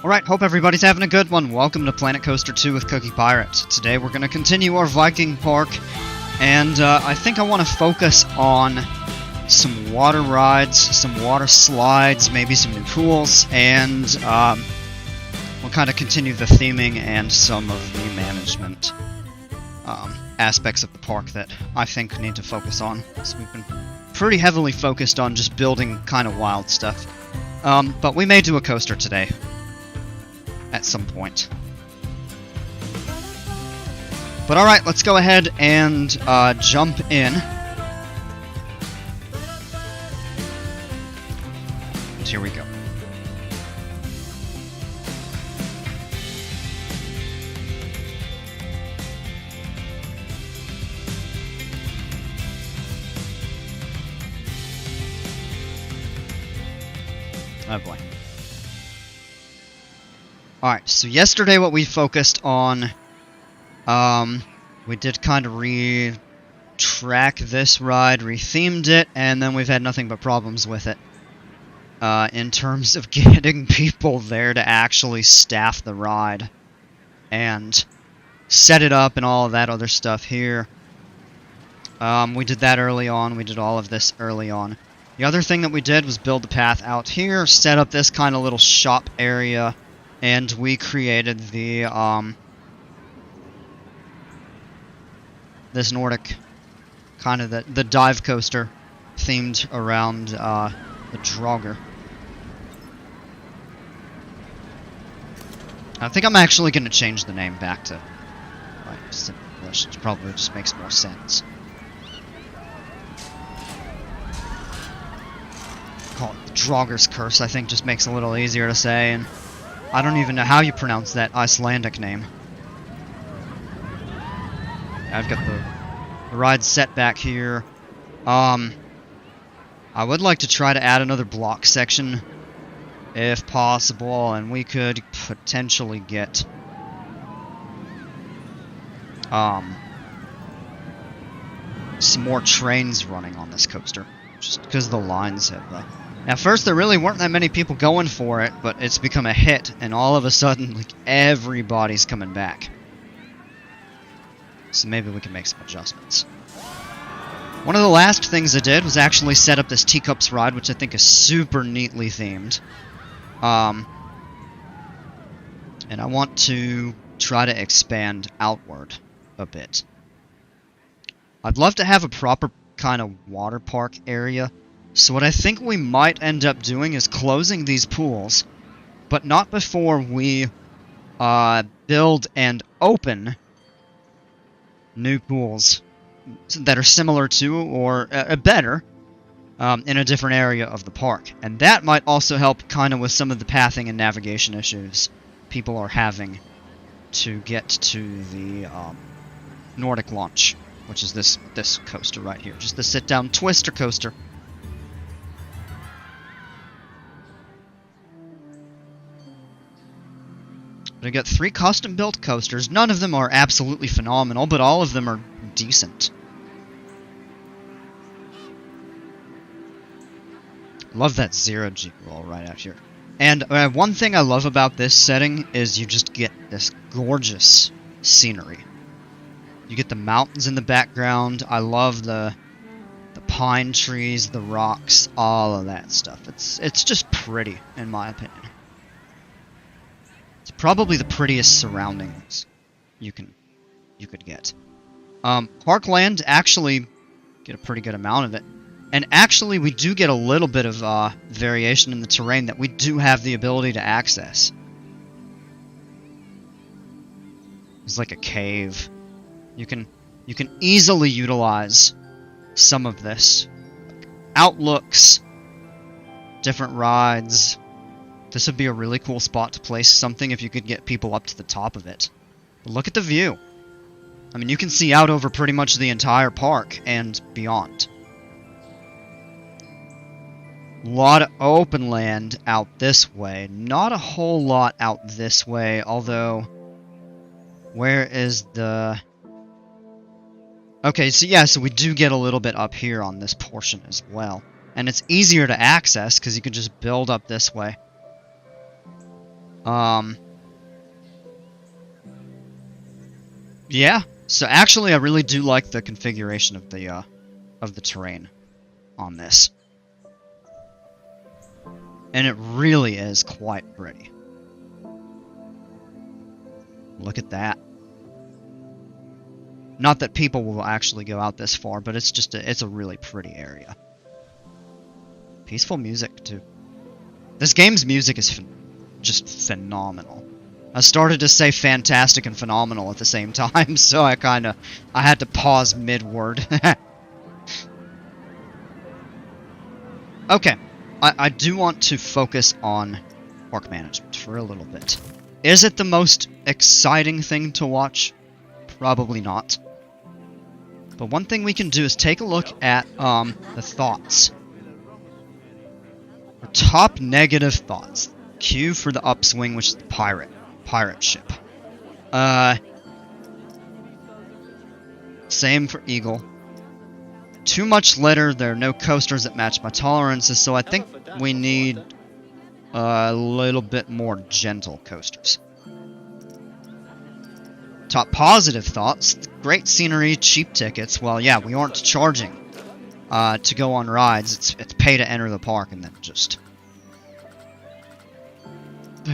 Alright, hope everybody's having a good one. Welcome to Planet Coaster 2 with Cookie Pirate. Today we're going to continue our Viking park, and I think I want to focus on some water rides, some water slides, maybe some new pools, and we'll kind of continue the theming and some of the management aspects of the park that I think need to focus on. So we've been pretty heavily focused on just building kind of wild stuff. But we may do a coaster today. At some point. But alright, let's go ahead and jump in. And here we go. Oh boy. Alright, so yesterday what we focused on, we did kind of re-track this ride, re-themed it, and then we've had nothing but problems with it. In terms of getting people there to actually staff the ride, and set it up and all of that other stuff here. We did that early on, we did all of this early on. The other thing that we did was build the path out here, set up this kind of little shop area, and we created the, this Nordic, kind of the dive coaster themed around, the draugr. I think I'm actually going to change the name back to, like, English. It probably just makes more sense. Call it the Draugr's Curse, I think just makes it a little easier to say, and I don't even know how you pronounce that Icelandic name. I've got the ride set back here. I would like to try to add another block section, if possible, and we could potentially get some more trains running on this coaster, just because the lines have... At first, there really weren't that many people going for it, but it's become a hit, and all of a sudden, like, everybody's coming back. So maybe we can make some adjustments. One of the last things I did was actually set up this Teacups ride, which I think is super neatly themed. And I want to try to expand outward a bit. I'd love to have a proper kind of water park area. So what I think we might end up doing is closing these pools, but not before we build and open new pools that are similar to or better in a different area of the park. And that might also help kind of with some of the pathing and navigation issues people are having to get to the Nordic launch, which is this coaster right here, just the sit-down twister coaster. I got 3 custom-built coasters. None of them are absolutely phenomenal, but all of them are decent. Love that zero-G roll right out here. And one thing I love about this setting is you just get this gorgeous scenery. You get the mountains in the background. I love the pine trees, the rocks, all of that stuff. It's just pretty, in my opinion. It's probably the prettiest surroundings you could get. Parkland actually get a pretty good amount of it. And actually we do get a little bit of variation in the terrain that we do have the ability to access. It's like a cave. You can easily utilize some of this. Outlooks, different rides. This would be a really cool spot to place something if you could get people up to the top of it. But look at the view. I mean, you can see out over pretty much the entire park and beyond. A lot of open land out this way. Not a whole lot out this way, although... Where is the... Okay, so yeah, so we do get a little bit up here on this portion as well. And it's easier to access because you can just build up this way. Yeah. So actually, I really do like the configuration of the terrain on this, and it really is quite pretty. Look at that. Not that people will actually go out this far, but it's just it's a really pretty area. Peaceful music too. This game's music is just phenomenal. I started to say fantastic and phenomenal at the same time, so I had to pause mid-word. Okay, I do want to focus on park management for a little bit. Is it the most exciting thing to watch? Probably not. But one thing we can do is take a look at the thoughts. Our top negative thoughts. Q for the upswing, which is the pirate ship. Same for Eagle. Too much litter. There are no coasters that match my tolerances, so I think we need a little bit more gentle coasters. Top positive thoughts. Great scenery, cheap tickets. Well, yeah, we aren't charging to go on rides. It's pay to enter the park and then just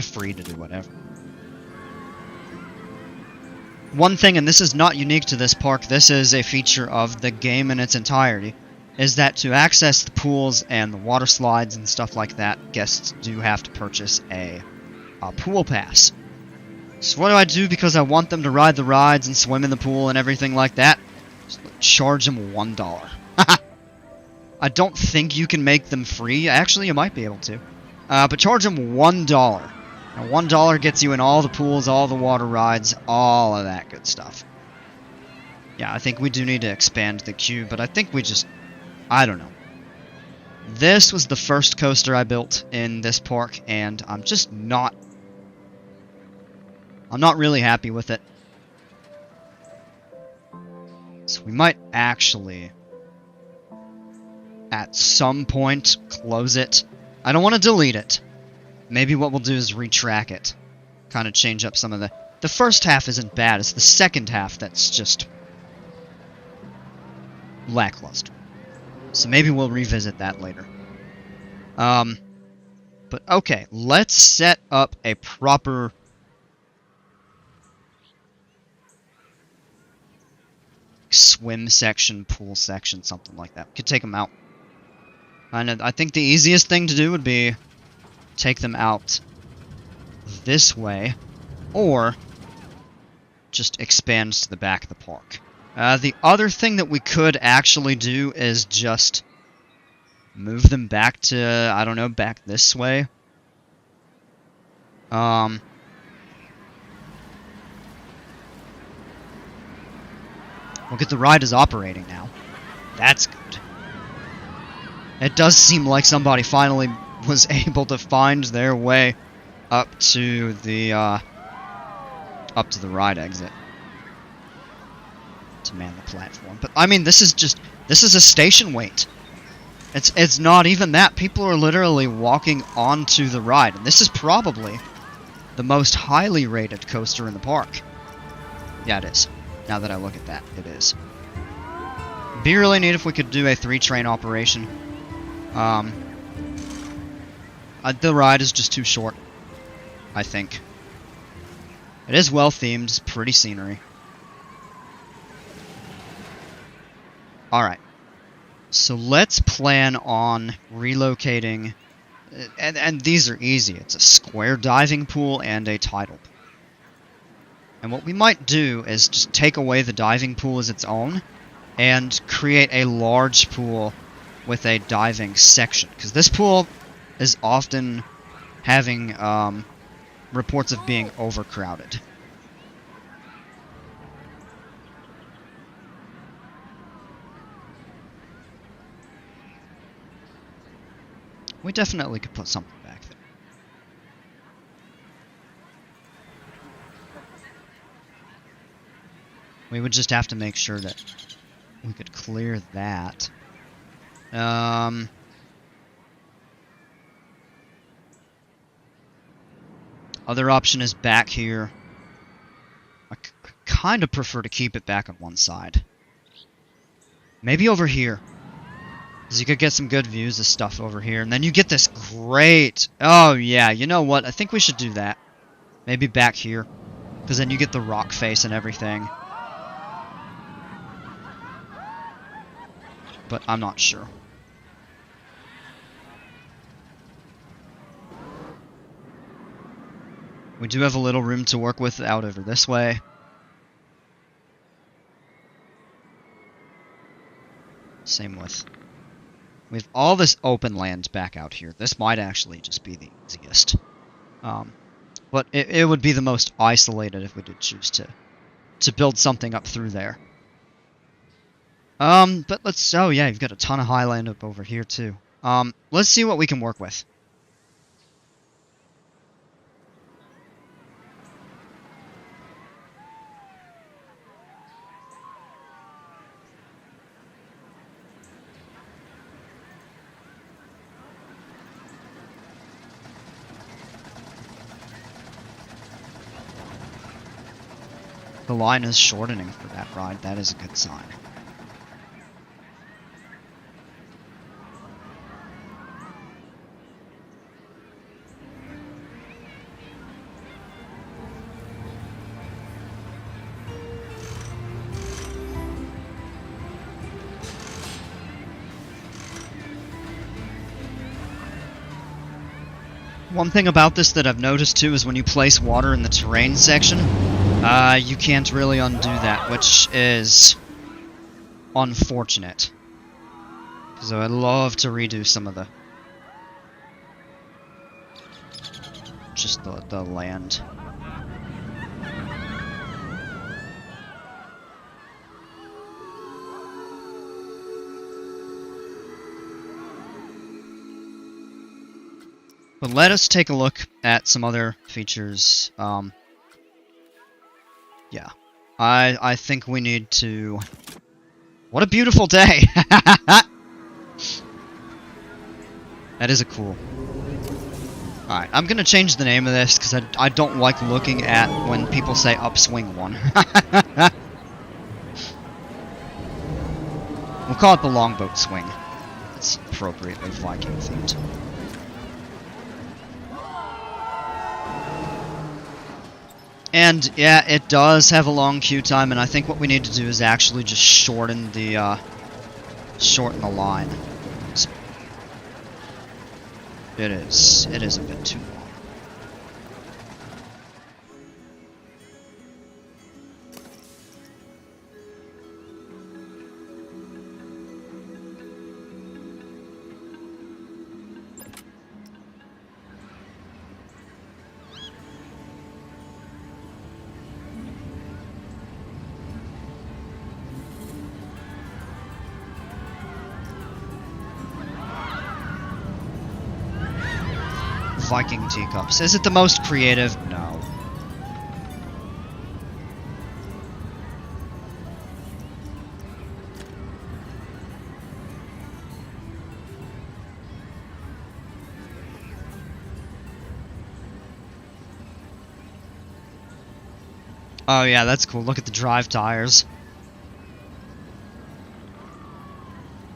free to do whatever. One thing, and this is not unique to this park, this is a feature of the game in its entirety, is that to access the pools and the water slides and stuff like that, guests do have to purchase a pool pass. So what do I do because I want them to ride the rides and swim in the pool and everything like that? Just charge them $1. I don't think you can make them free. Actually, you might be able to. But charge them $1. Now, $1 gets you in all the pools, all the water rides, all of that good stuff. Yeah, I think we do need to expand the queue, but I think we just... I don't know. This was the first coaster I built in this park, and I'm just not... I'm not really happy with it. So we might actually, at some point, close it. I don't want to delete it. Maybe what we'll do is retrack it. Kind of change up some of the... The first half isn't bad, it's the second half that's just... lackluster. So maybe we'll revisit that later. But okay, let's set up a proper... swim section, pool section, something like that. We could take them out. And I think the easiest thing to do would be take them out this way, or just expand to the back of the park. The other thing that we could actually do is just move them back to, I don't know, back this way. Well, get the ride is operating now. That's good. It does seem like somebody finally was able to find their way up to the ride exit to man the platform. But I mean, this is a station wait. It's not even that. People are literally walking onto the ride, and this is probably the most highly rated coaster in the park. Yeah, it is. Now that I look at that, it is. Be really neat if we could do a 3-train operation. The ride is just too short, I think. It is well themed, it's pretty scenery. Alright. So let's plan on relocating... And these are easy. It's a square diving pool and a tidal pool. And what we might do is just take away the diving pool as its own and create a large pool with a diving section. Because this pool is often having reports of being overcrowded. We definitely could put something back there. We would just have to make sure that we could clear that. Other option is back here. I kind of prefer to keep it back on one side. Maybe over here. Because you could get some good views of stuff over here. And then you get this great... Oh, yeah. You know what? I think we should do that. Maybe back here. Because then you get the rock face and everything. But I'm not sure. We do have a little room to work with out over this way. Same with... We have all this open land back out here. This might actually just be the easiest. But it would be the most isolated if we did choose to build something up through there. But let's... Oh, yeah, you've got a ton of highland up over here, too. Let's see what we can work with. The line is shortening for that ride. That is a good sign. One thing about this that I've noticed too is when you place water in the terrain section, you can't really undo that, which is unfortunate. Because I'd love to redo some of just the land. But let us take a look at some other features. Yeah. I think we need to... What a beautiful day! That is a cool... Alright, I'm gonna change the name of this, because I don't like looking at when people say upswing 1. We'll call it the longboat swing. It's appropriately Viking themed. And, yeah, it does have a long queue time, and I think what we need to do is actually just shorten the line. It is a bit too long. Viking teacups. Is it the most creative? No. Oh yeah, that's cool. Look at the drive tires.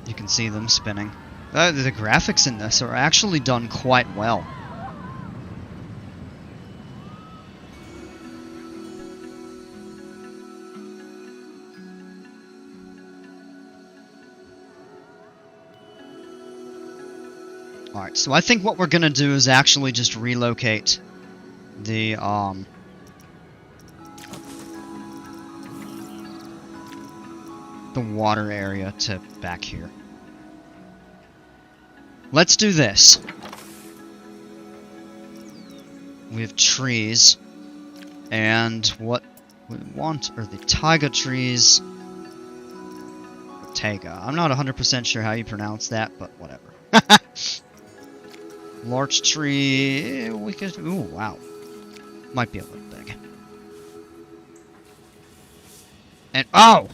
You can see them spinning. The graphics in this are actually done quite well. Alright, so I think what we're gonna do is actually just relocate the water area to back here. Let's do this. We have trees, and what we want are the taiga trees. Taiga. I'm not 100% sure how you pronounce that, but whatever. Larch tree, we could... Ooh, wow. Might be a little big. And... Oh!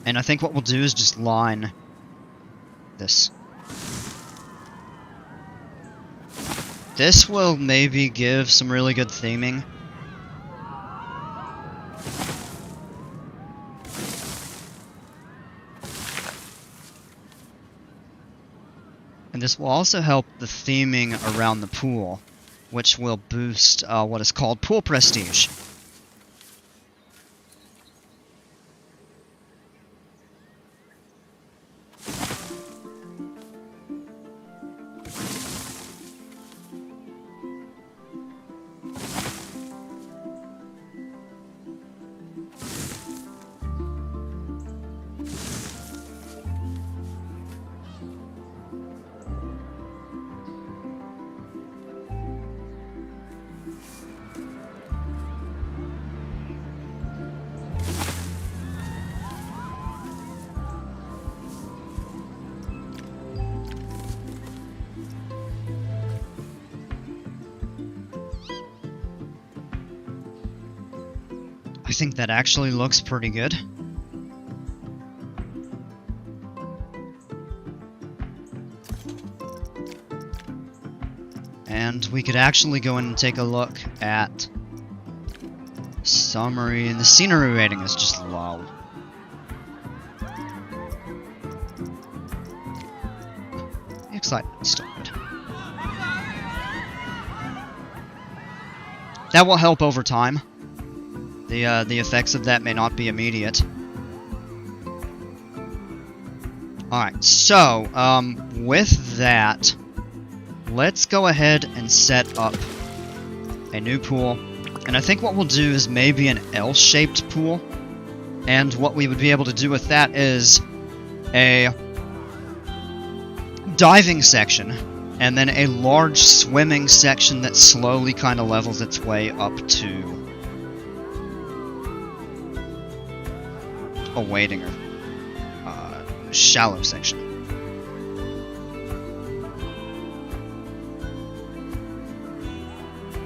And I think what we'll do is just line this. This will maybe give some really good theming. And this will also help the theming around the pool, which will boost what is called pool prestige. I think that actually looks pretty good. And we could actually go in and take a look at summary, and the scenery rating is just low. The excitement's still good. That will help over time. The effects of that may not be immediate. Alright, so, with that, let's go ahead and set up a new pool. And I think what we'll do is maybe an L-shaped pool. And what we would be able to do with that is a diving section, and then a large swimming section that slowly kind of levels its way up to a wading or shallow section.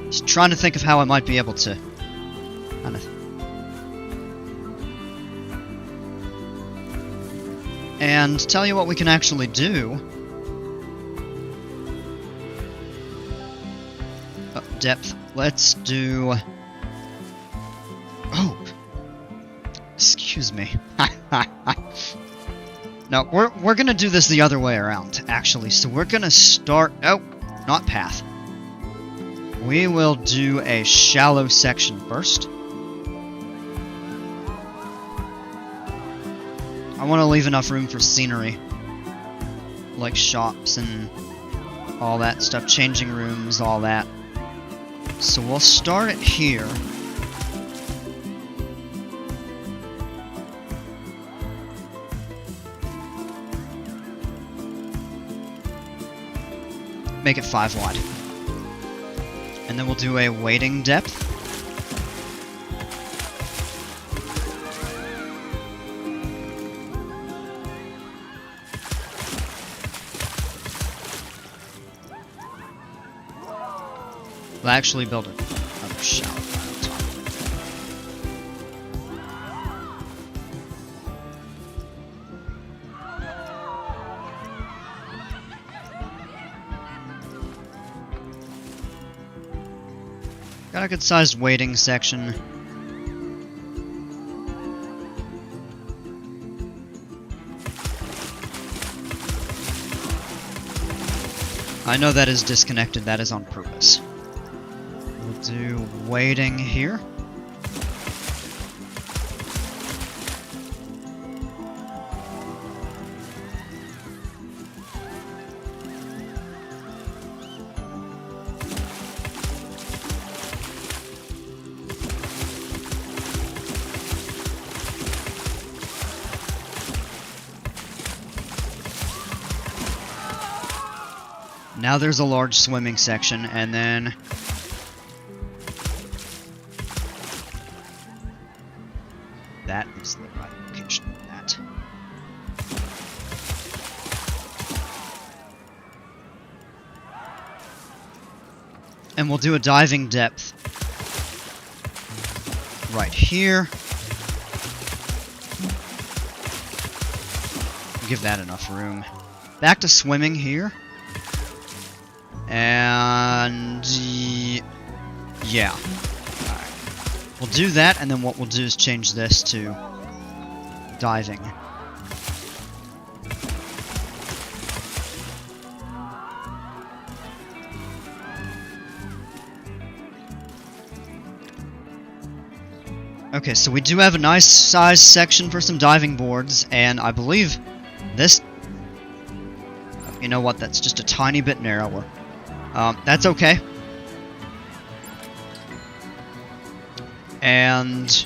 Just trying to think of how I might be able to kind of. And tell you what we can actually do. Depth. Let's do. Oh. Excuse me. No, we're gonna do this the other way around, actually. So we're gonna start. Oh, not path. We will do a shallow section first. I want to leave enough room for scenery, like shops and all that stuff, changing rooms, all that. So we'll start it here. Make it 5 wide. And then we'll do a wading depth. We'll actually build another shallow one on top. Got a good sized wading section. I know that is disconnected, that is on purpose. We'll do wading here. Now there's a large swimming section, and then that is the right location for that. And we'll do a diving depth right here. give that enough room. Back to swimming here. And... yeah. Alright. We'll do that, and then what we'll do is change this to diving. Okay, so we do have a nice size section for some diving boards, and I believe this... you know what, that's just a tiny bit narrower. That's okay. And...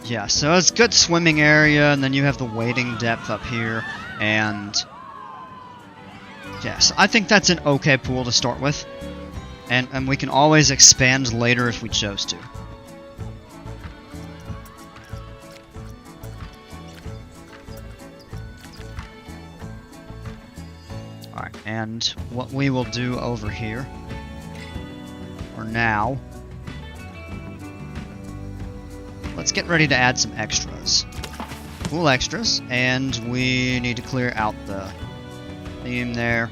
yeah, so it's good swimming area, and then you have the wading depth up here, and... yes, I think that's an okay pool to start with. And we can always expand later if we chose to. Alright, and what we will do over here, for now, let's get ready to add some extras. Cool extras, and we need to clear out the theme there.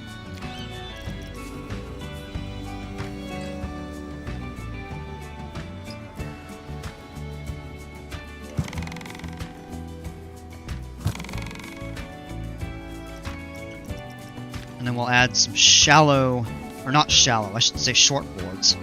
And then we'll add some shallow, or not shallow, I should say short boards.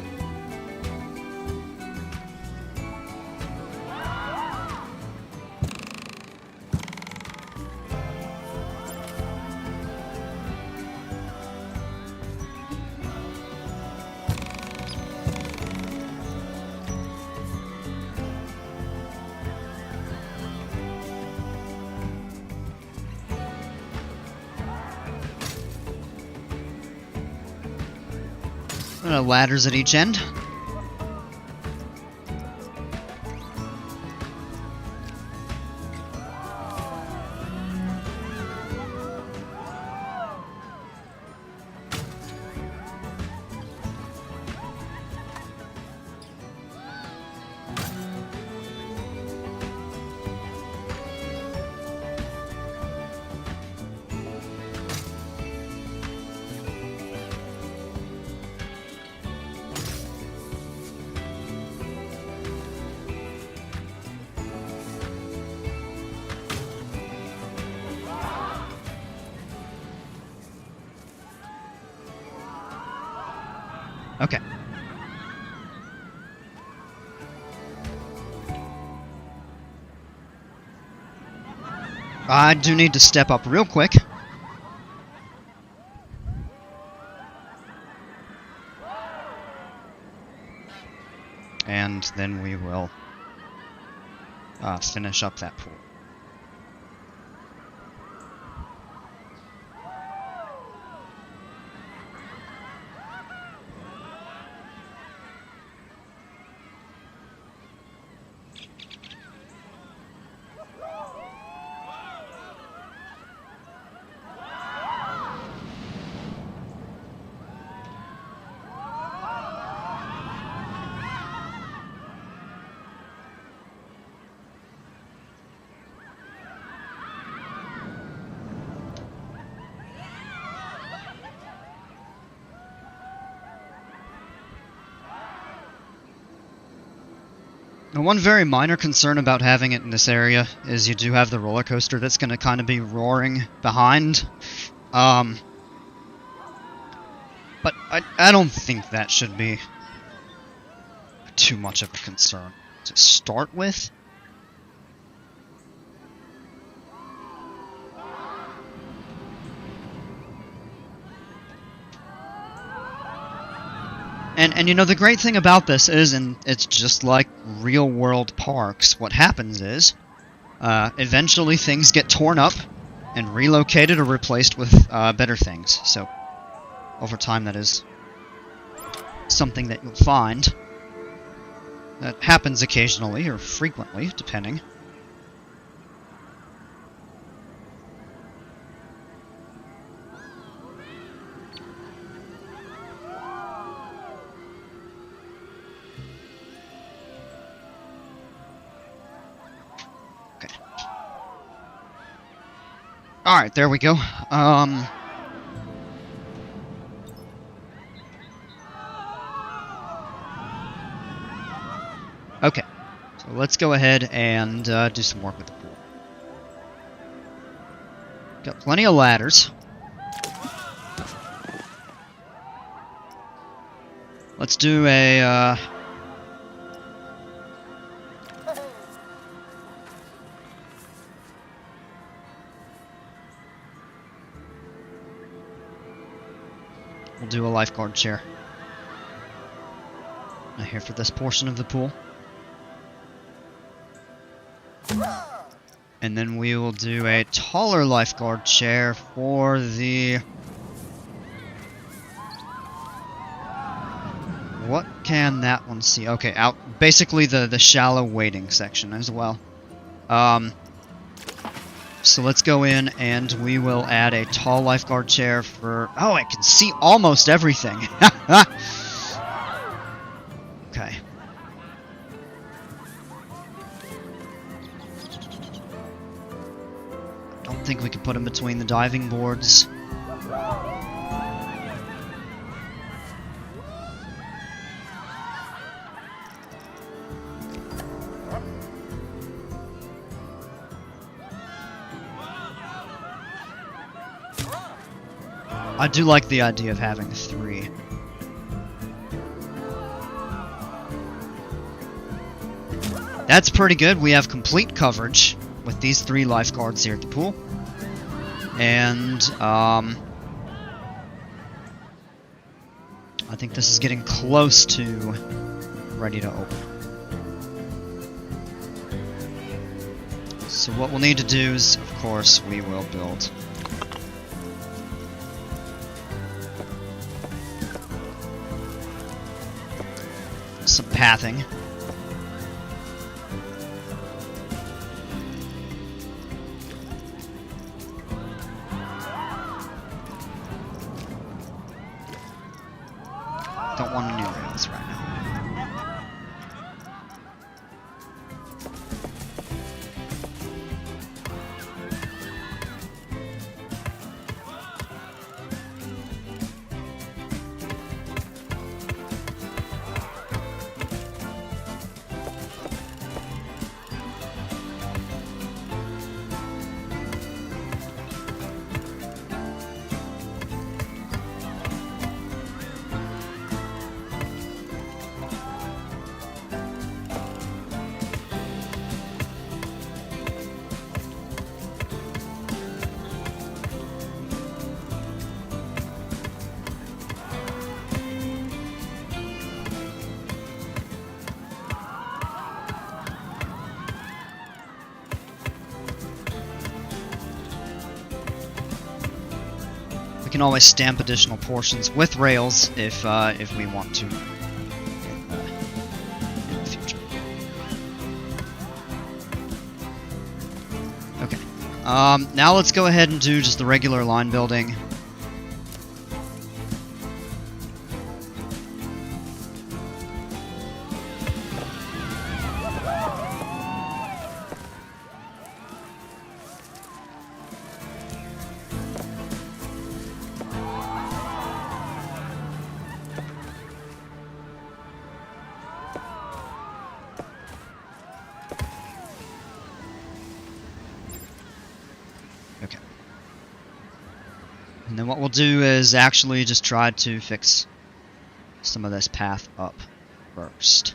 Ladders at each end. Okay. I do need to step up real quick. And then we will finish up that pool. Now, one very minor concern about having it in this area is you do have the roller coaster that's going to kind of be roaring behind. But I don't think that should be too much of a concern to start with. And you know, the great thing about this is, and it's just like real world parks, what happens is, eventually things get torn up and relocated or replaced with better things. So, over time that is something that you'll find. That happens occasionally, or frequently, depending. Okay. Alright, there we go. Okay. So let's go ahead and do some work with the pool. Got plenty of ladders. Let's do a, we'll do a lifeguard chair. Here for this portion of the pool. And then we will do a taller lifeguard chair for the... What can that one see? Okay, out basically the shallow wading section as well. So let's go in and we will add a tall lifeguard chair for... Oh, I can see almost everything! Okay. Don't think we can put them between the diving boards. I do like the idea of having 3. That's pretty good. We have complete coverage with these 3 lifeguards here at the pool. And, I think this is getting close to ready to open. So what we'll need to do is, of course, we will build some pathing. Don't want any rails right now. We can always stamp additional portions with rails if we want to in the future. Okay. Now let's go ahead and do just the regular line building. Okay. And then what we'll do is actually just try to fix some of this path up first.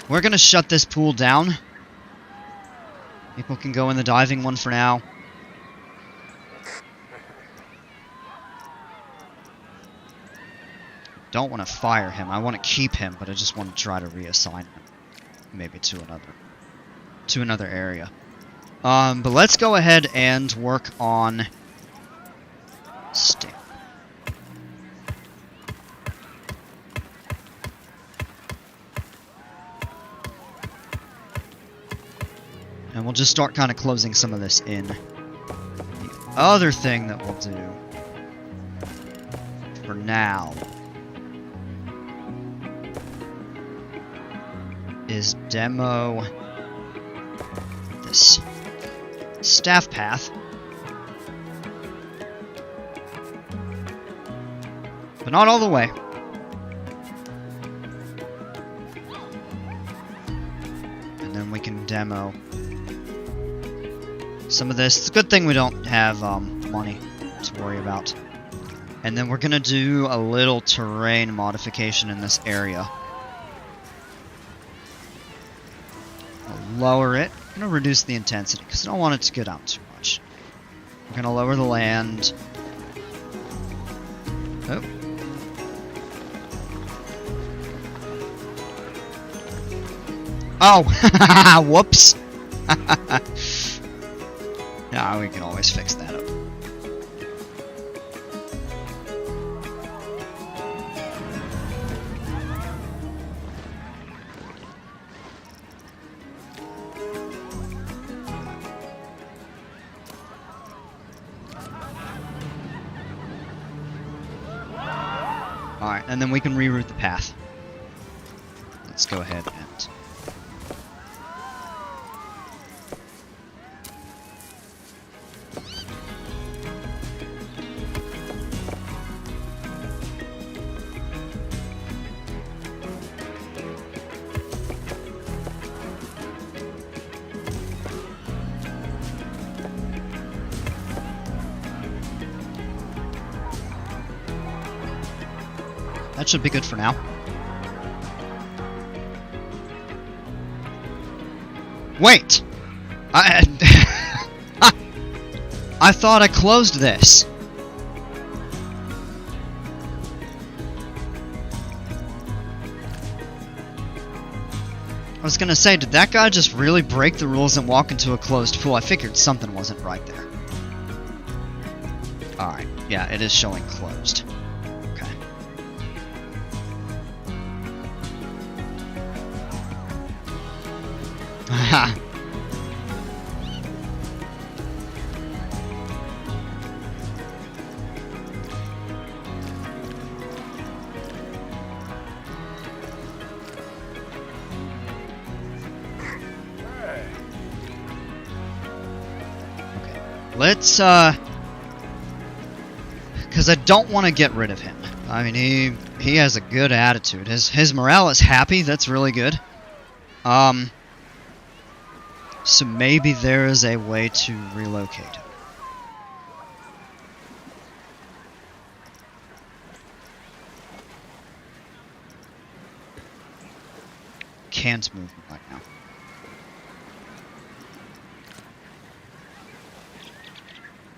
We're gonna shut this pool down. People can go in the diving one for now. Don't want to fire him. I want to keep him, but I just want to try to reassign him. Maybe to another area. But let's go ahead and work on stamp. And we'll just start kind of closing some of this in. The other thing that we'll do for now is demo this staff path. But not all the way. And then we can demo some of this. It's a good thing we don't have money to worry about. And then we're gonna do a little terrain modification in this area. I'll lower it. I'm gonna reduce the intensity because I don't want it to go down too much. We're gonna lower the land. Oh. Oh! Whoops! Nah, we can always fix that up. Alright, and then we can reroute the path. Let's go ahead and... That should be good for now. Wait! I thought I closed this. I was gonna say, did that guy just really break the rules and walk into a closed pool? I figured something wasn't right there. Alright, yeah, it is showing closed. Haha. Okay. Let's because I don't want to get rid of him. I mean, he has a good attitude. His morale is happy. That's really good. So maybe there is a way to relocate him. Can't move him right now.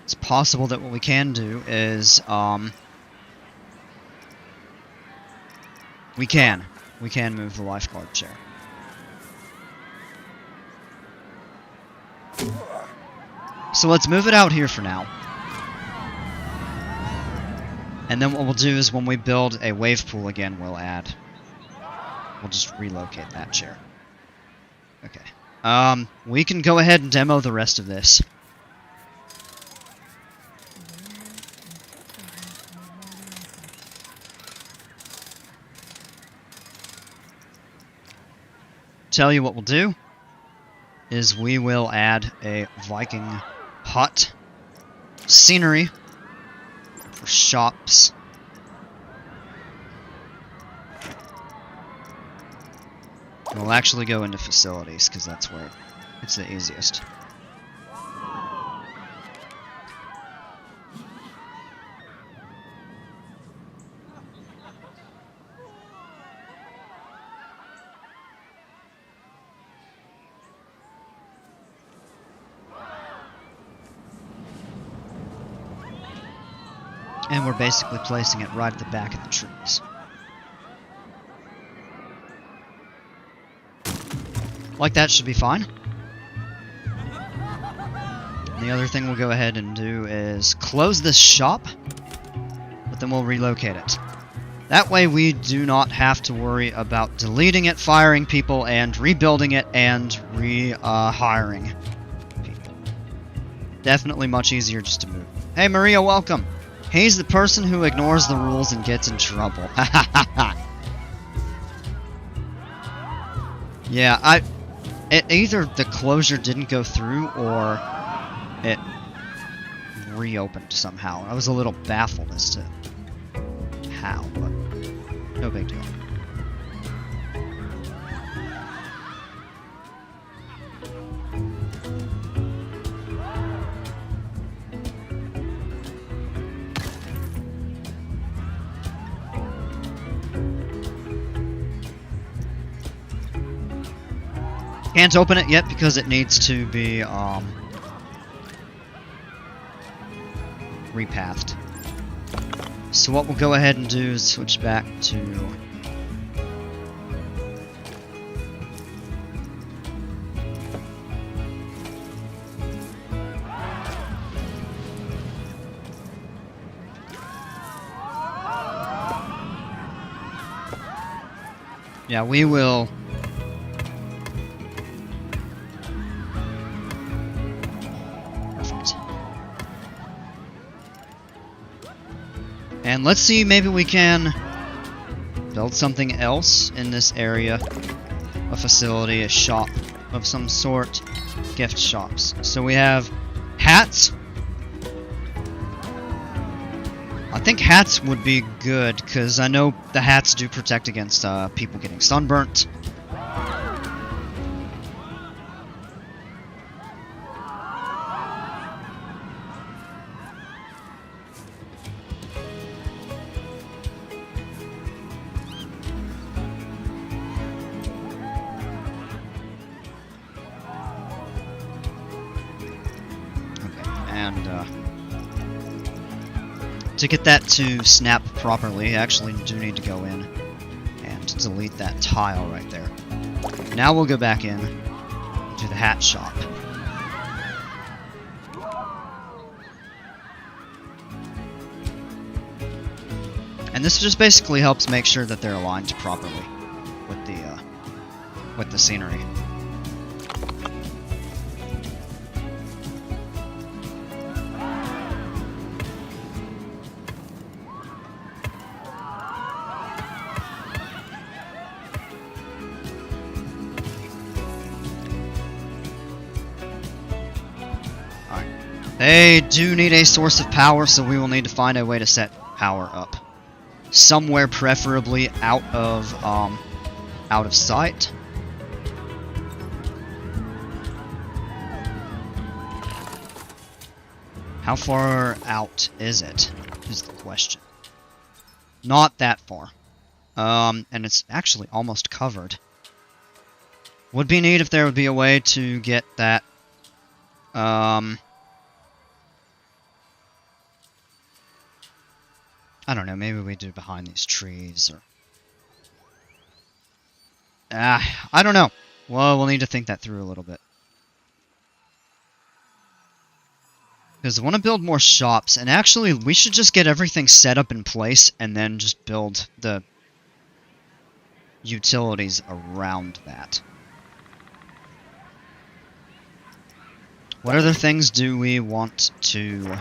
It's possible that what we can do is, we can move the lifeguard chair. So let's move it out here for now. And then what we'll do is when we build a wave pool again, we'll just relocate that chair. Okay. We can go ahead and demo the rest of this. Tell you what we'll do is we will add a Viking hut, scenery for shops. We'll actually go into facilities because that's where it's the easiest. And we're basically placing it right at the back of the trees. Like that should be fine. And the other thing we'll go ahead and do is close this shop, but then we'll relocate it. That way we do not have to worry about deleting it, firing people, and rebuilding it, and hiring people. Definitely much easier just to move. Hey Maria, welcome! He's the person who ignores the rules and gets in trouble. Yeah, either the closure didn't go through or it reopened somehow. I was a little baffled as to how, but no big deal. Can't open it yet because it needs to be repathed. So what we'll go ahead and do is switch back to yeah, we will and let's see, maybe we can build something else in this area. A facility, a shop of some sort. Gift shops. So we have hats. I think hats would be good, because I know the hats do protect against people getting sunburnt. To get that to snap properly, I actually do need to go in and delete that tile right there. Now we'll go back in to the hat shop. And this just basically helps make sure that they're aligned properly with the scenery. They do need a source of power, so we will need to find a way to set power up. Somewhere preferably out of sight. How far out is it? Is the question. Not that far. And it's actually almost covered. Would be neat if there would be a way to get that I don't know, maybe we do behind these trees, or... I don't know. Well, we'll need to think that through a little bit. Because I want to build more shops, and actually, we should just get everything set up in place, and then just build the utilities around that. What other things do we want to...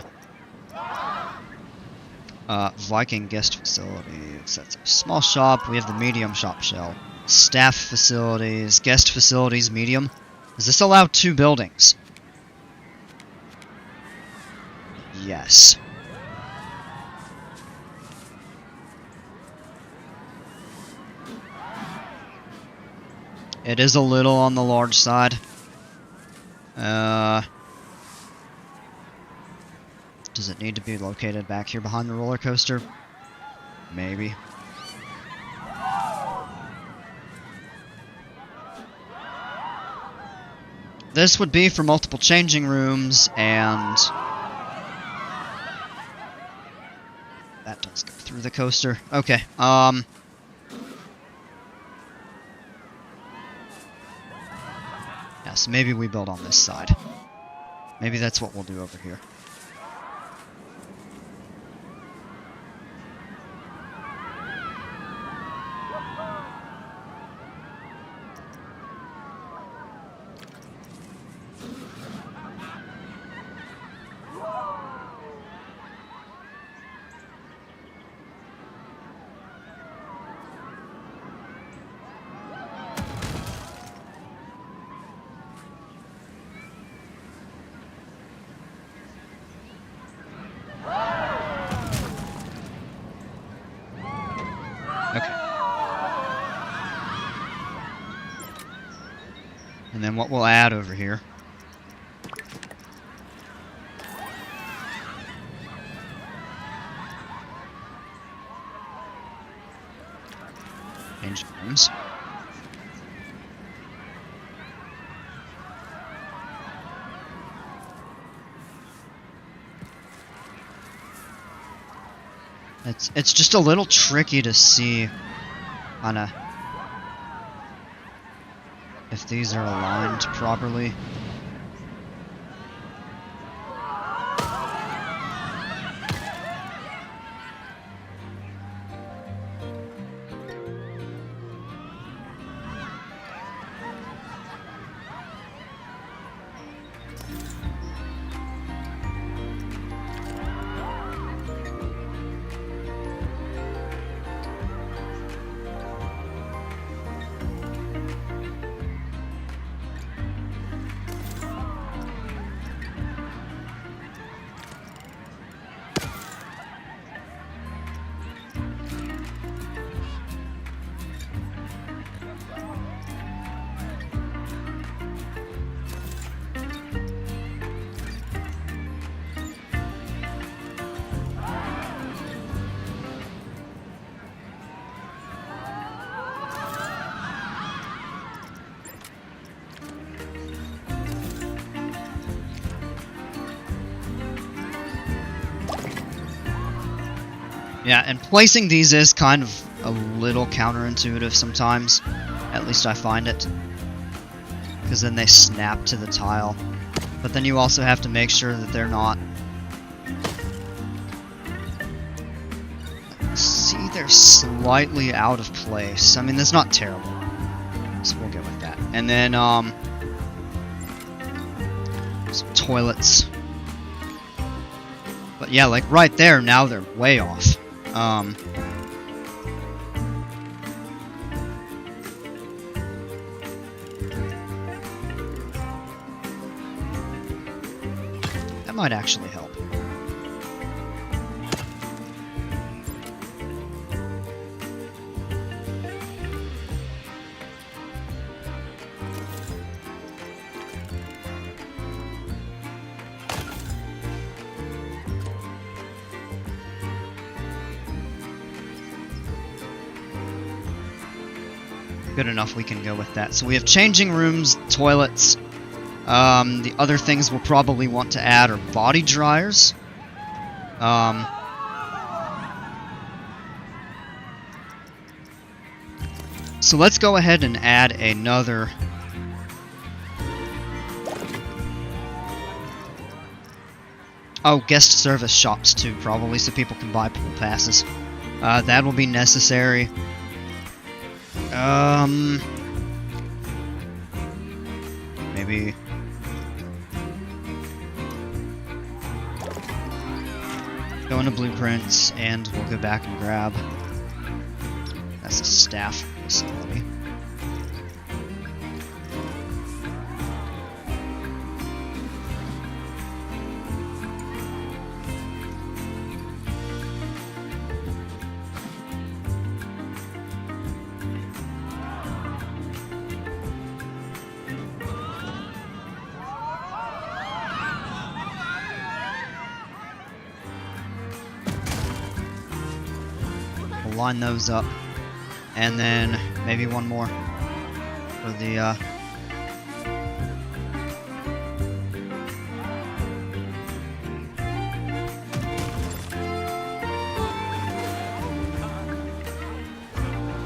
Viking guest facility. That's a small shop. We have the medium shop shell. Staff facilities. Guest facilities, medium. Does this allow 2 buildings? Yes. It is a little on the large side. Does it need to be located back here behind the roller coaster? Maybe. This would be for multiple changing rooms, and... that does go through the coaster. Okay, yeah, so maybe we build on this side. Maybe that's what we'll do over here. And then what we'll add over here. Change rooms. It's just a little tricky to see kinda if these are aligned properly. Yeah, and placing these is kind of a little counterintuitive sometimes. At least I find it. Because then they snap to the tile. But then you also have to make sure that they're not... See, they're slightly out of place. I mean, that's not terrible. So we'll go with that. And then, some toilets. But yeah, like right there, now they're way off. That might actually help. Good enough, we can go with that. So we have changing rooms, toilets. The other things we'll probably want to add are body dryers. So let's go ahead and add another... Oh, guest service shops too, probably, so people can buy pool passes. That will be necessary. Maybe... Go into blueprints, and we'll go back and grab... That's a staff facility. Line those up, and then maybe one more for the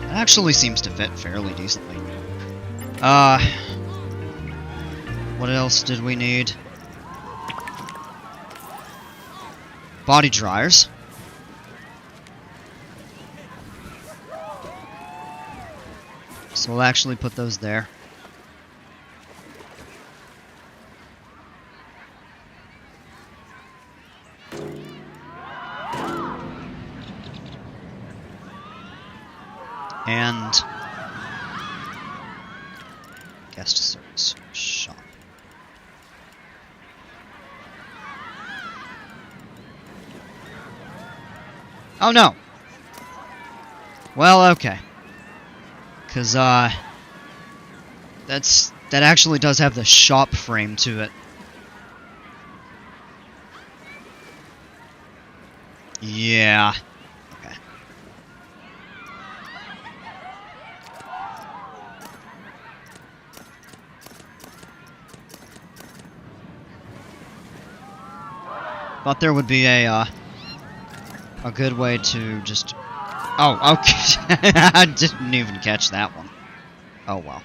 it actually seems to fit fairly decently. What else did we need? Body dryers. So we'll actually put those there. And guest service shop. Oh no. Well, okay. Because, that's That actually does have the shop frame to it. Yeah. Okay. Thought there would be a good way to just... Oh, okay. I didn't even catch that one. Oh, well.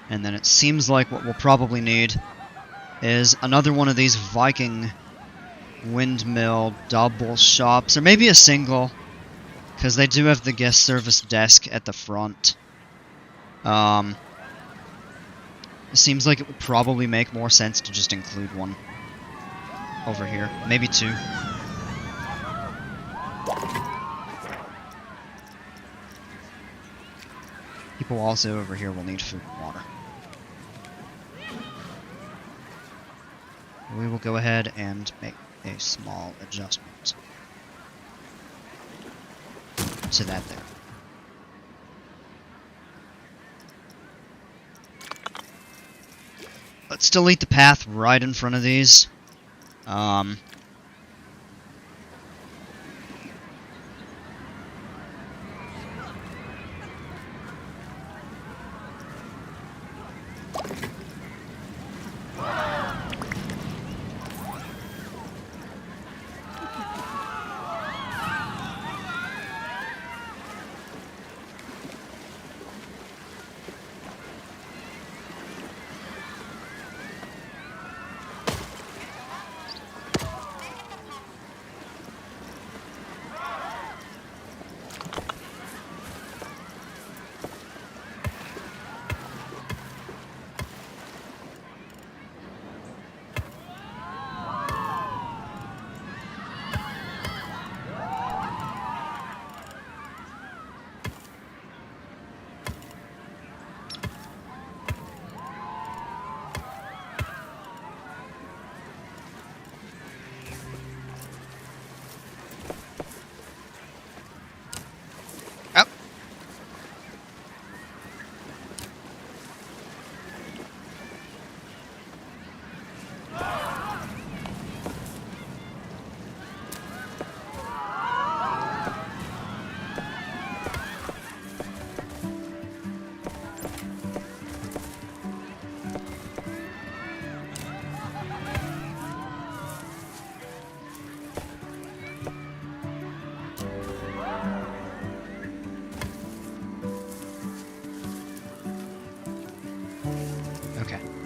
And then it seems like what we'll probably need is another one of these Viking windmill double shops, or maybe a single, because they do have the guest service desk at the front. It seems like it would probably make more sense to just include one over here. Maybe two. People also over here will need food and water. We will go ahead and make a small adjustment to that there. Let's delete the path right in front of these.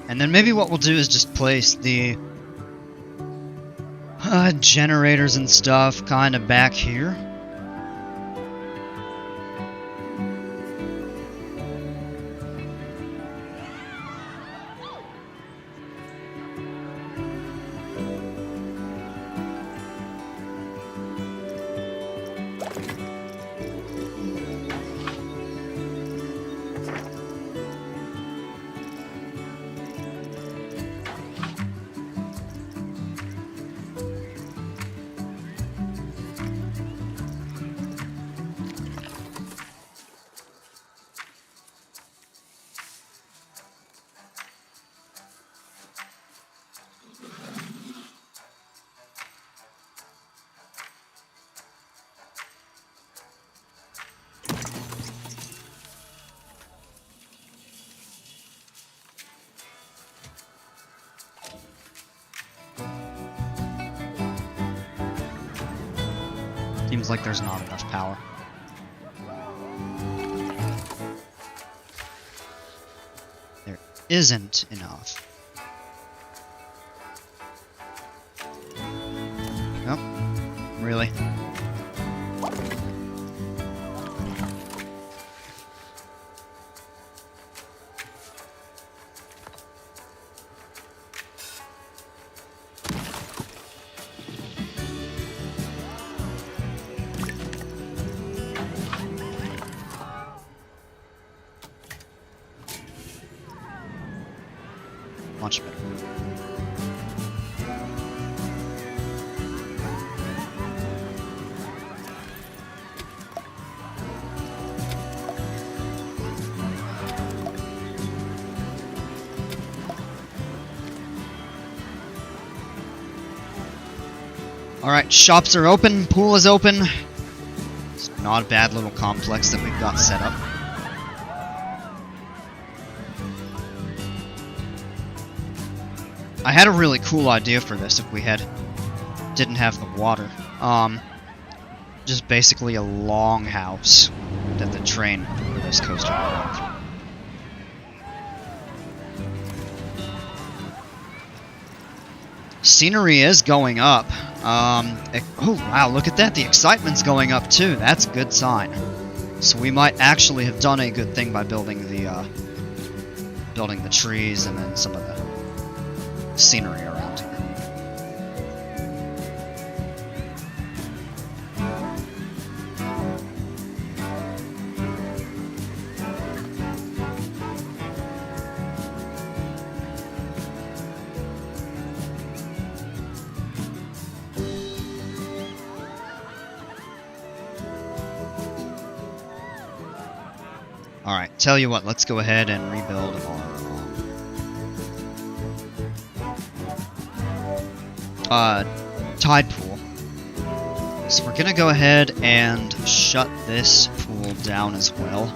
And then maybe what we'll do is just place the generators and stuff kind of back here. Seems like there's not enough power. There isn't enough. Nope. Really? Much better. Alright, shops are open, pool is open. It's not a bad little complex that we've got set up. I had a really cool idea for this if we didn't have the water. Just basically a long house that the train or this coaster would run through. Scenery is going up. Oh wow, look at that, the excitement's going up too. That's a good sign. So we might actually have done a good thing by building the trees and then some of the scenery around here. Alright, tell you what, let's go ahead and rebuild our tide pool. So we're gonna go ahead and shut this pool down as well.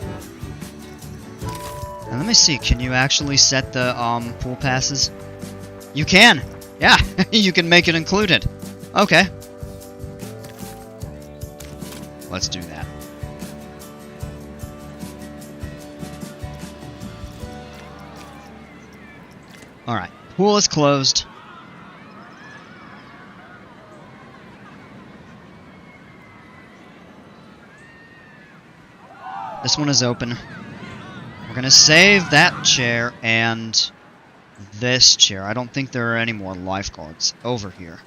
And let me see, can you actually set the pool passes? You can! Yeah, you can make it included. Okay. Let's do that. Alright, pool is closed. This one is open. We're gonna save that chair and this chair. I don't think there are any more lifeguards over here.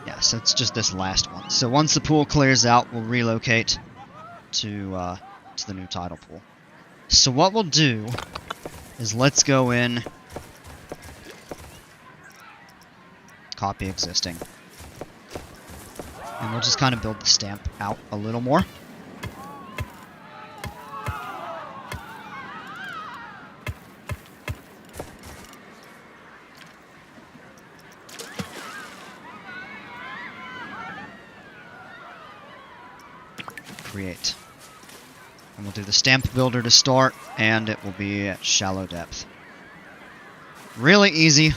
Yes, it's just this last one. So once the pool clears out, we'll relocate to the new tidal pool. So what we'll do is let's go in. Copy existing. And we'll just kind of build the stamp out a little more. Create. And we'll do the stamp builder to start, and it will be at shallow depth. Really easy.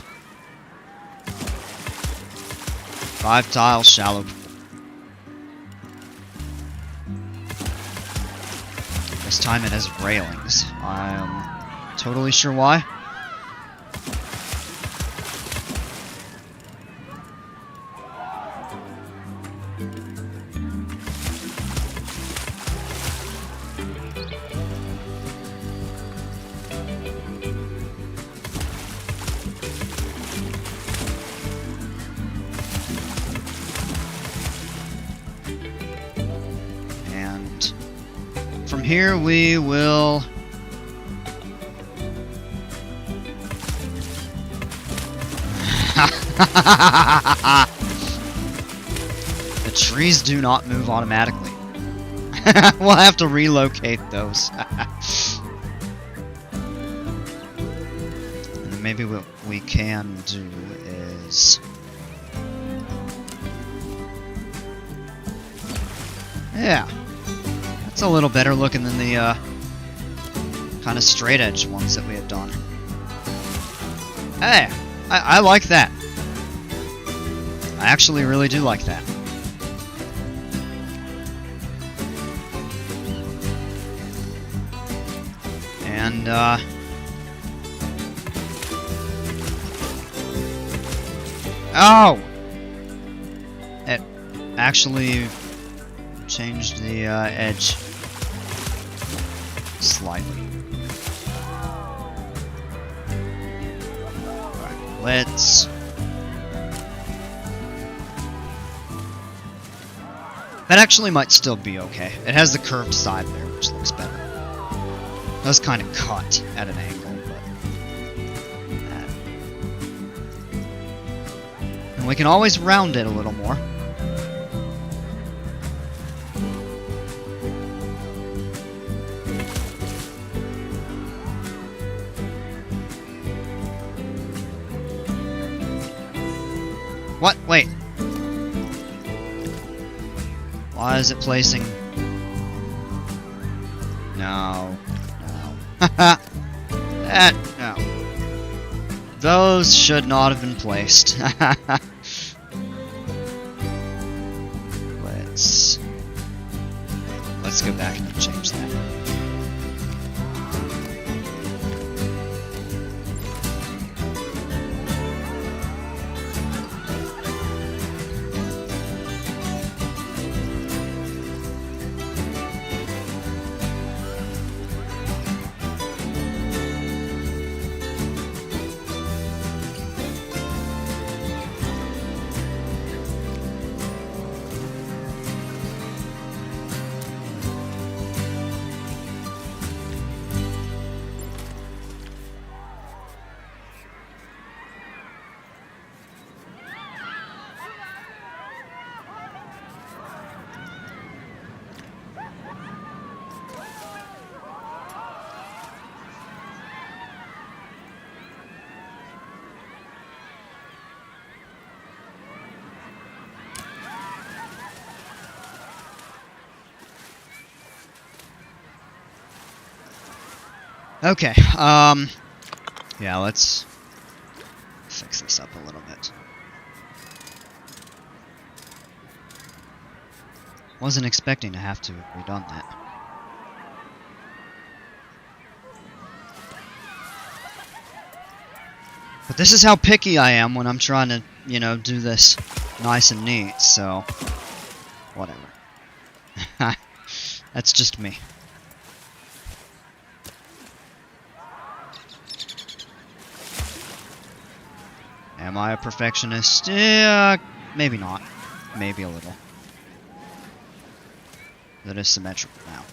5 tiles, shallow pool. This time it has railings. I'm totally sure why. From here we will the trees do not move automatically. We'll have to relocate those. And then maybe what we can do is yeah. It's a little better looking than the kind of straight edge ones that we had done. Hey, I like that. I actually really do like that. And oh! It actually changed the edge slightly. Alright, let's... That actually might still be okay. It has the curved side there, which looks better. It does kind of cut at an angle, but... And we can always round it a little more. What? Wait. Why is it placing... No. No. No. Those should not have been placed. Let's go back and change that. Okay, yeah, let's fix this up a little bit. Wasn't expecting to have to have redone that. But this is how picky I am when I'm trying to, you know, do this nice and neat, so... whatever. That's just me. Am I a perfectionist? Yeah, maybe not. Maybe a little. That is symmetrical now.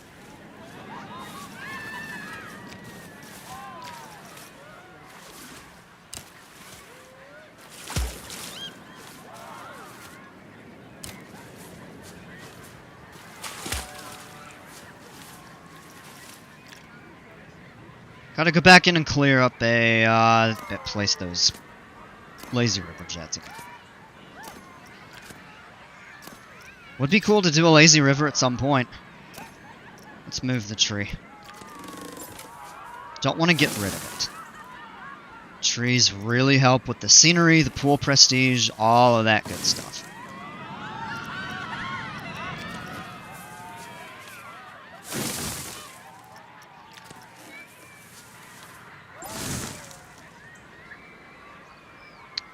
Gotta go back in and clear up place those lazy river jets again. Would be cool to do a lazy river at some point. Let's move the tree. Don't want to get rid of it. Trees really help with the scenery, the pool prestige, all of that good stuff.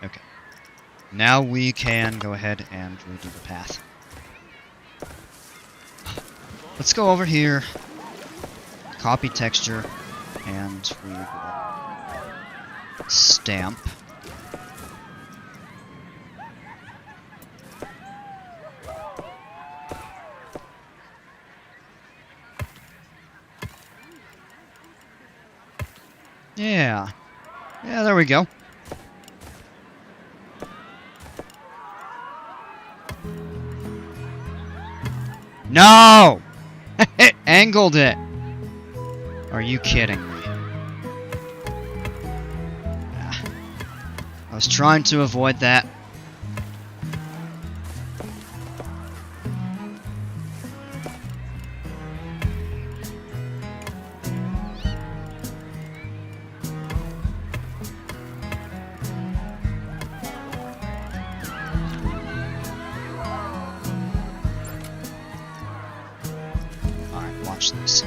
Okay. Now we can go ahead and redo the path. Let's go over here, copy texture, and we will stamp. Yeah. Yeah, there we go. No! It angled it! Are you kidding me? I was trying to avoid that. Watch this.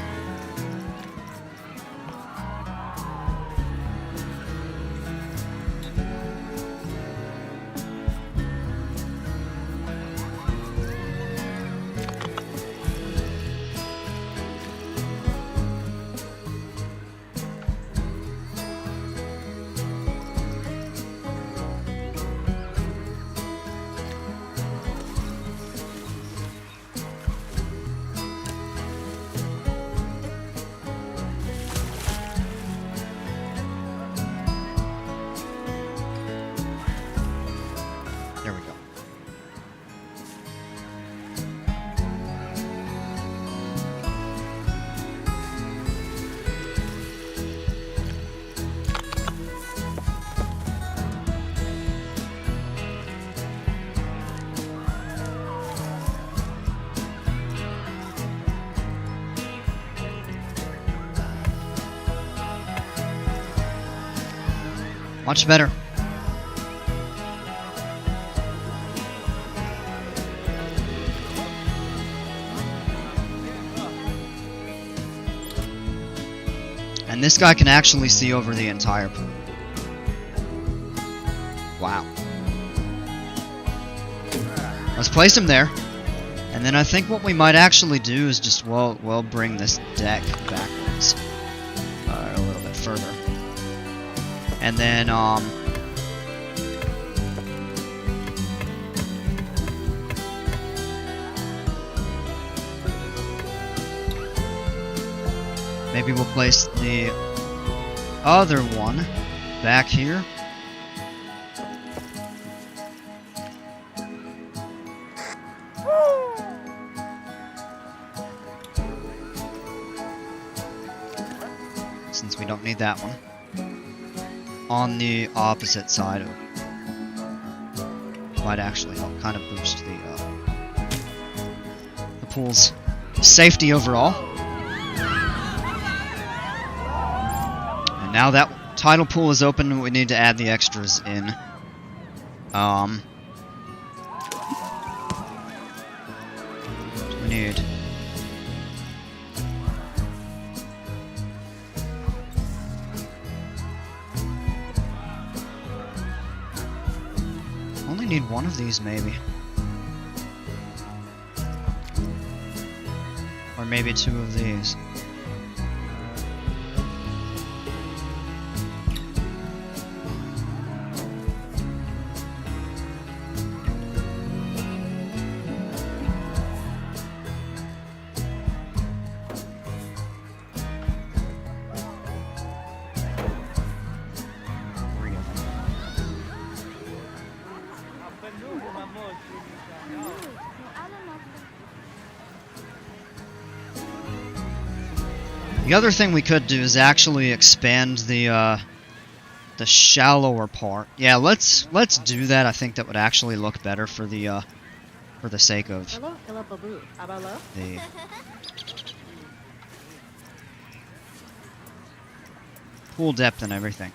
Much better. And this guy can actually see over the entire pool. Wow. Let's place him there. And then I think what we might actually do is just, well bring this deck backwards. A little bit further. And then, maybe we'll place the other one back here. Since we don't need that one. On the opposite side of might actually help kind of boost the pool's safety overall. And now that tidal pool is open, we need to add the extras in. We need only need one of these, maybe. Or maybe two of these. The other thing we could do is actually expand the shallower part. Yeah, let's do that. I think that would actually look better for the sake of the pool depth and everything.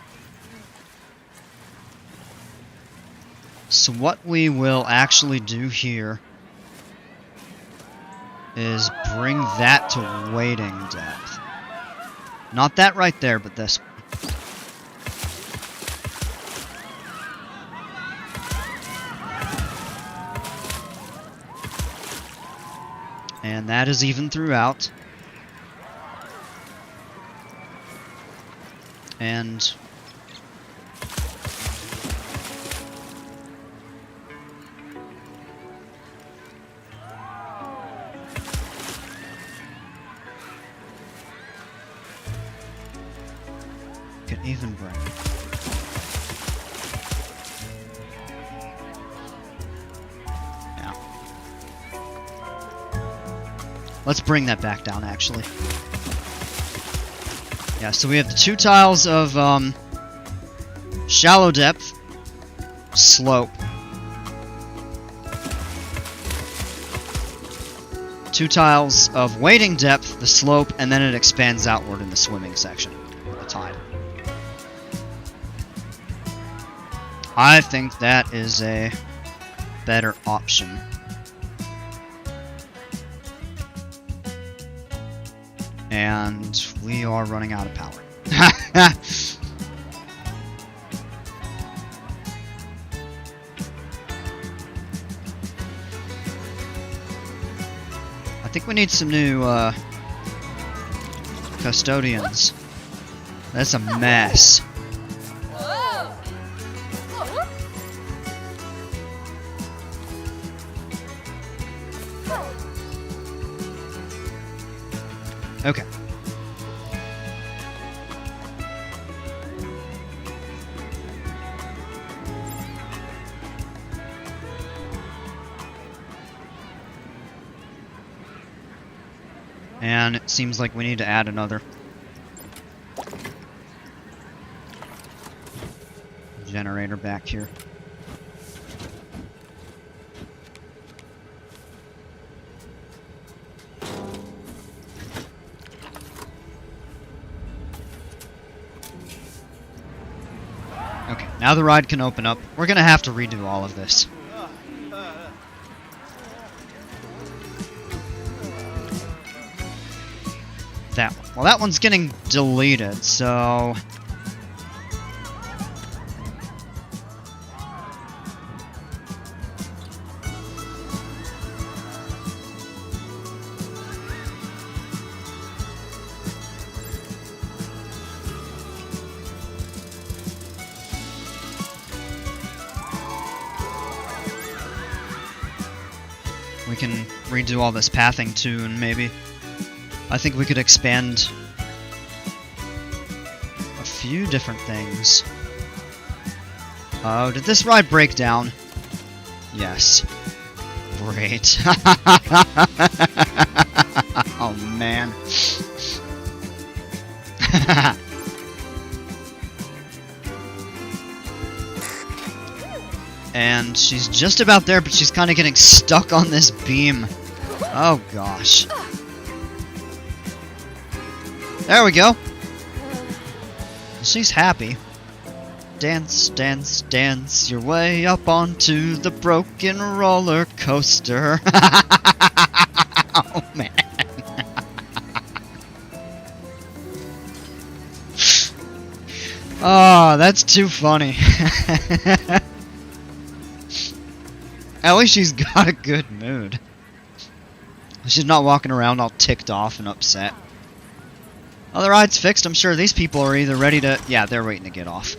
So what we will actually do here is bring that to wading depth. Not that right there, but this one. And that is even throughout. And can even bring. Now, let's bring that back down, actually. Yeah, so we have the two tiles of shallow depth, slope. Two tiles of wading depth, the slope, and then it expands outward in the swimming section of the tide. I think that is a better option. And we are running out of power. I think we need some new custodians. That's a mess. Okay. And it seems like we need to add another generator back here. Okay, now the ride can open up. We're gonna have to redo all of this. That one. Well, that one's getting deleted, so... we can redo all this pathing too, and maybe... I think we could expand a few different things. Oh, did this ride break down? Yes. Great. Oh, man. And she's just about there, but she's kind of getting stuck on this beam. Oh, gosh. There we go. She's happy. Dance, dance, dance your way up onto the broken roller coaster. Oh, man. Oh, that's too funny. At least she's got a good mood. She's not walking around all ticked off and upset. Oh, the ride's fixed. I'm sure these people are either ready to... Yeah, they're waiting to get off.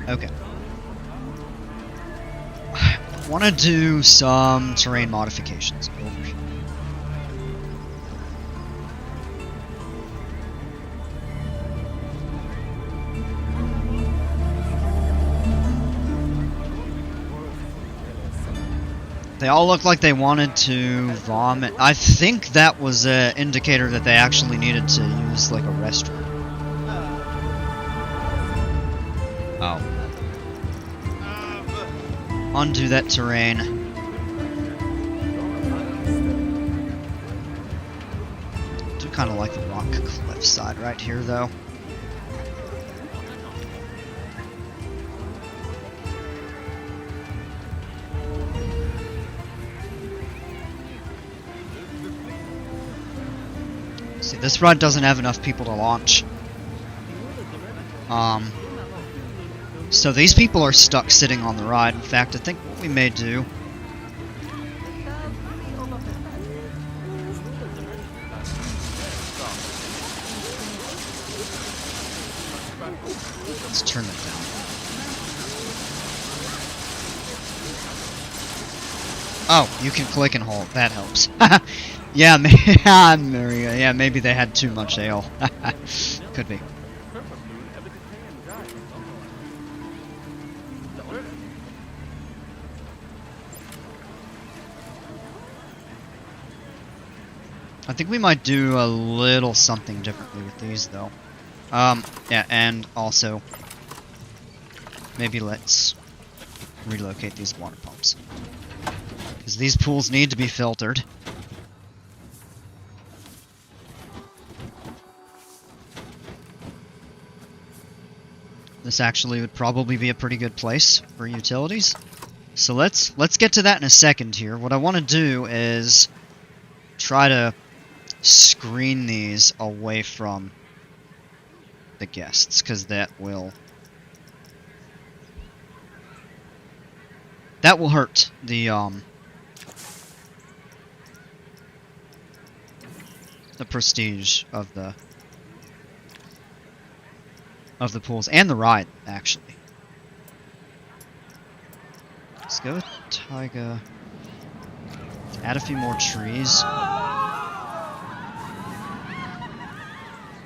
Okay. I want to do some terrain modifications over here. They all look like they wanted to vomit. I think that was an indicator that they actually needed to use like a restroom. Oh. Undo that terrain. I do kind of like the rock cliffside right here, though. See, this ride doesn't have enough people to launch. So these people are stuck sitting on the ride. In fact, I think what we may do... Let's turn it down. Oh, you can click and hold. That helps. Yeah, yeah, maybe they had too much ale. Could be. I think we might do a little something differently with these, though. Yeah, and also, maybe let's relocate these water pumps. Because these pools need to be filtered. This actually would probably be a pretty good place for utilities. So let's get to that in a second here. What I want to do is try to screen these away from the guests, because that will hurt the prestige of the pools and the ride, actually. Let's go with Taiga. Add a few more trees.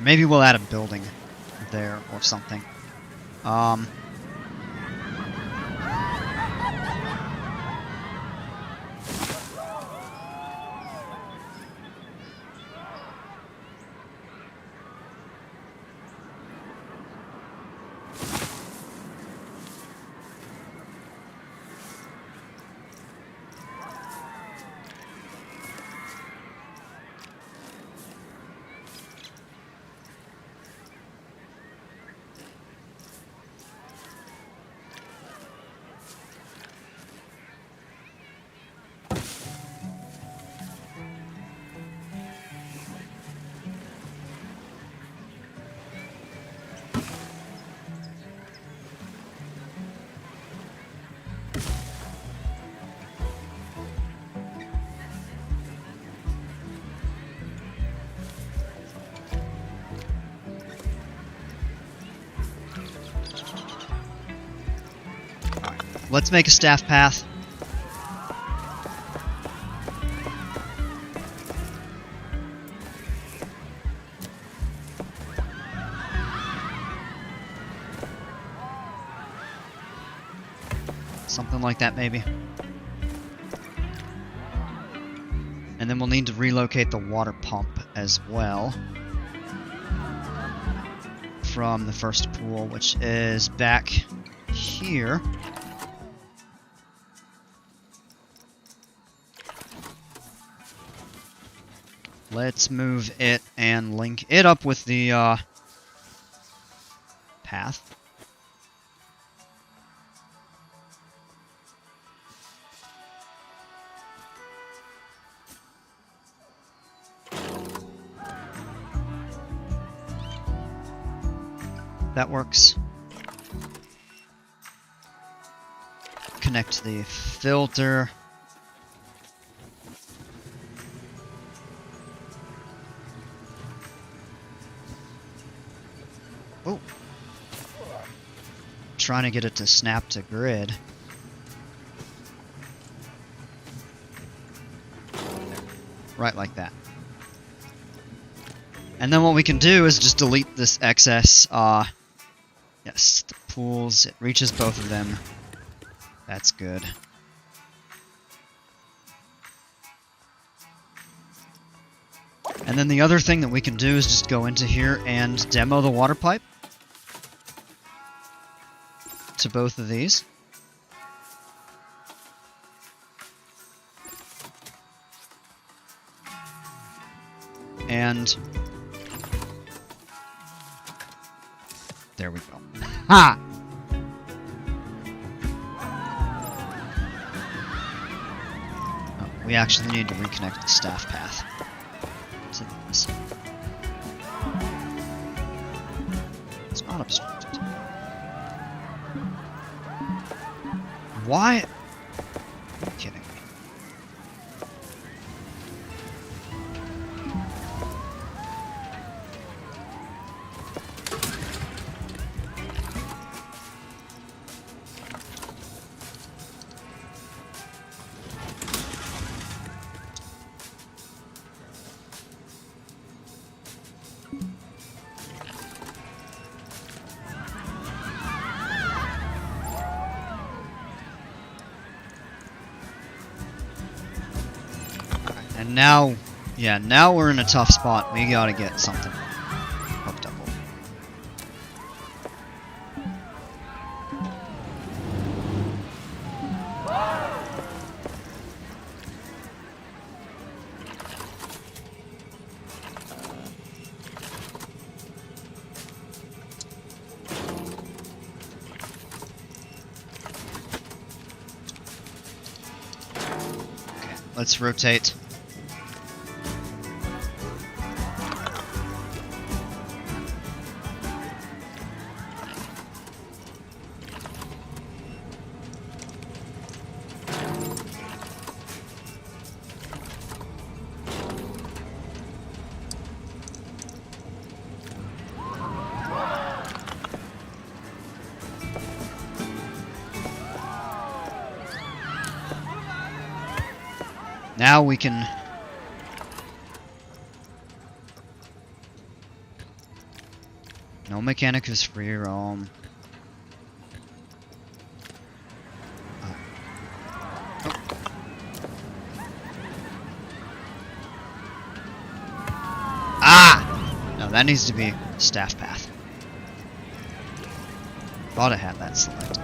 Maybe we'll add a building there or something. Alright, let's make a staff path. Something like that, maybe. And then we'll need to relocate the water pump as well from the first pool, which is back here. Let's move it and link it up with the path. That works. Connect the filter. Oh. Trying to get it to snap to grid. Right like that. And then what we can do is just delete this excess, yes, the pools, it reaches both of them. That's good. And then the other thing that we can do is just go into here and demo the water pipe to both of these. And there we go. Ha! Oh, we actually need to reconnect the staff path to this. It's not obstructed. Why? Are you kidding me? And now, yeah, now we're in a tough spot. We gotta get something hooked up over. Okay, let's rotate. Now we can... No mechanic is free roam. Oh. Ah! No, that needs to be staff path. Thought I had that selected.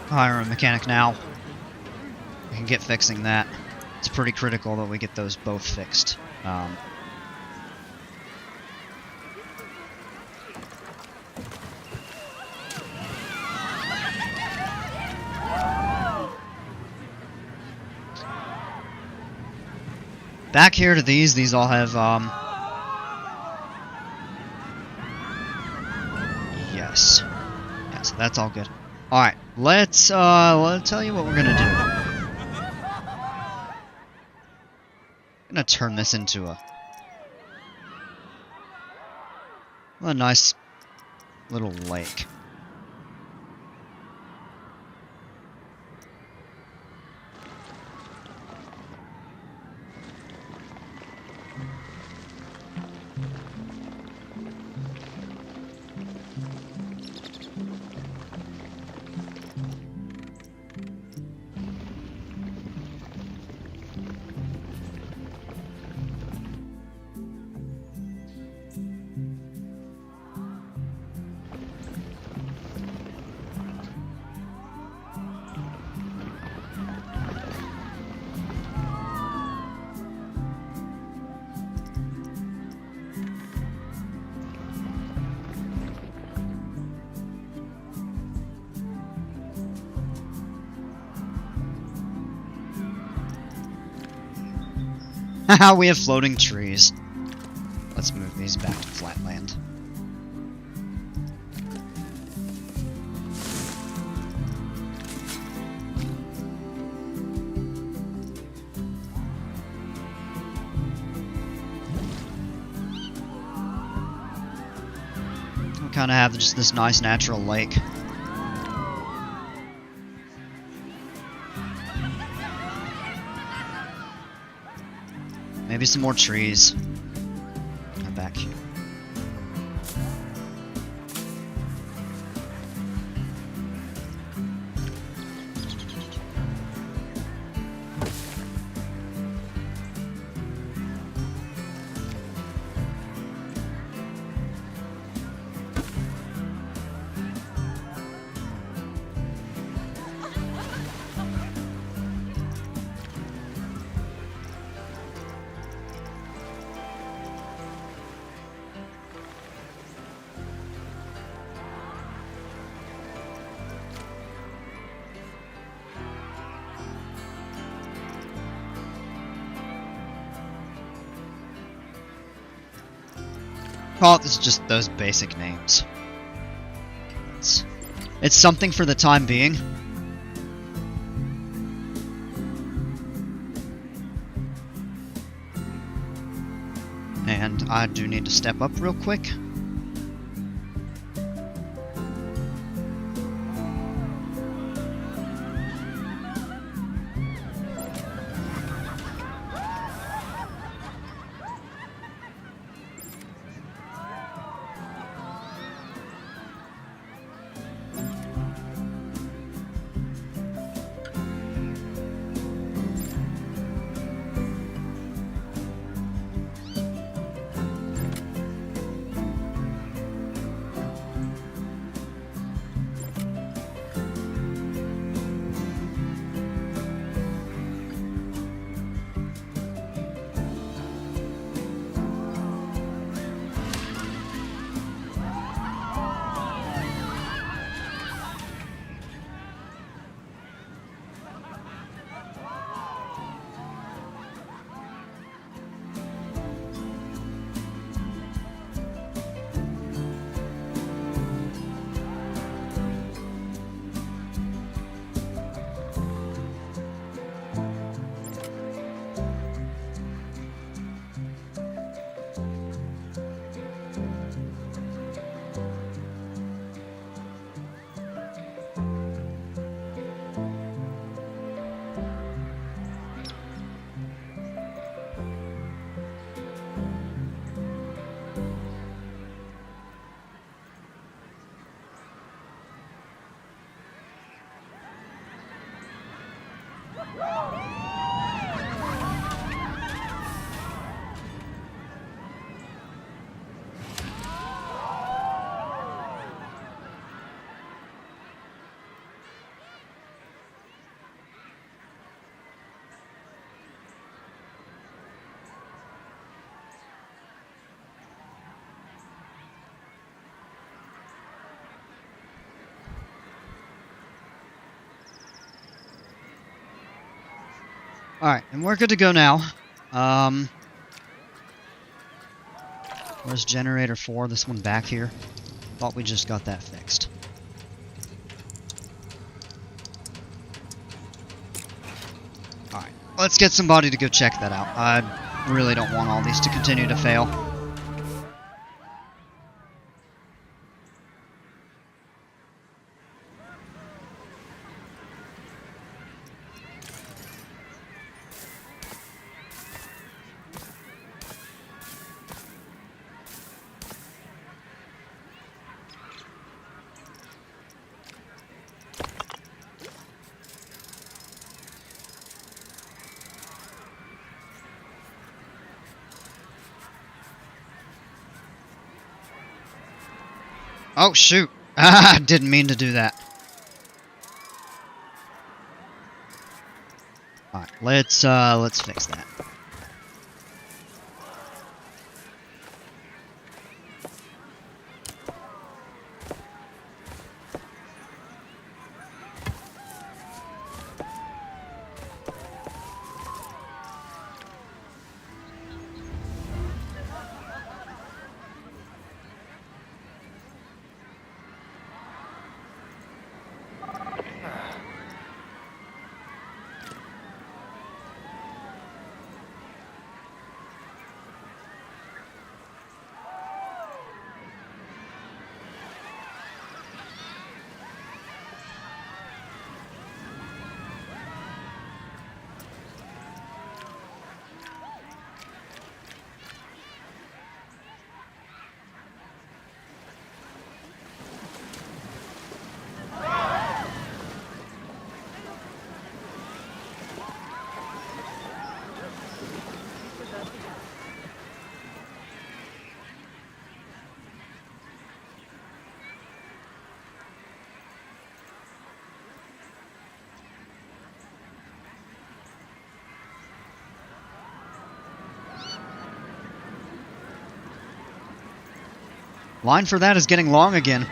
Hire a mechanic now. We can get fixing that. It's pretty critical that we get those both fixed. back here to these all have, yes. Yeah, so that's all good. Alright, let's tell you what we're gonna do. I'm gonna turn this into a nice little lake. Haha, we have floating trees. Let's move these back to flatland. We kind of have just this nice natural lake. Maybe some more trees. Come back here. Call it just those basic names. It's something for the time being. And I do need to step up real quick. Alright, and we're good to go now. Where's generator 4? This one back here? Thought we just got that fixed. Alright, let's get somebody to go check that out. I really don't want all these to continue to fail. Oh, shoot. I didn't mean to do that. Alright, let's fix that. Line for that is getting long again.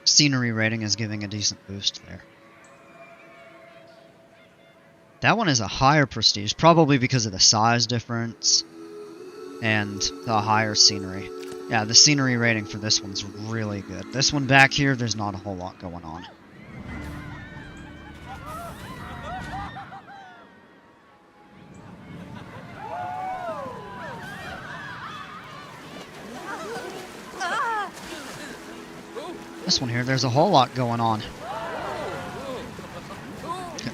Scenery rating is giving a decent boost there. That one is a higher prestige, probably because of the size difference and the higher scenery. Yeah, the scenery rating for this one's really good. This one back here, there's not a whole lot going on. This one here, there's a whole lot going on.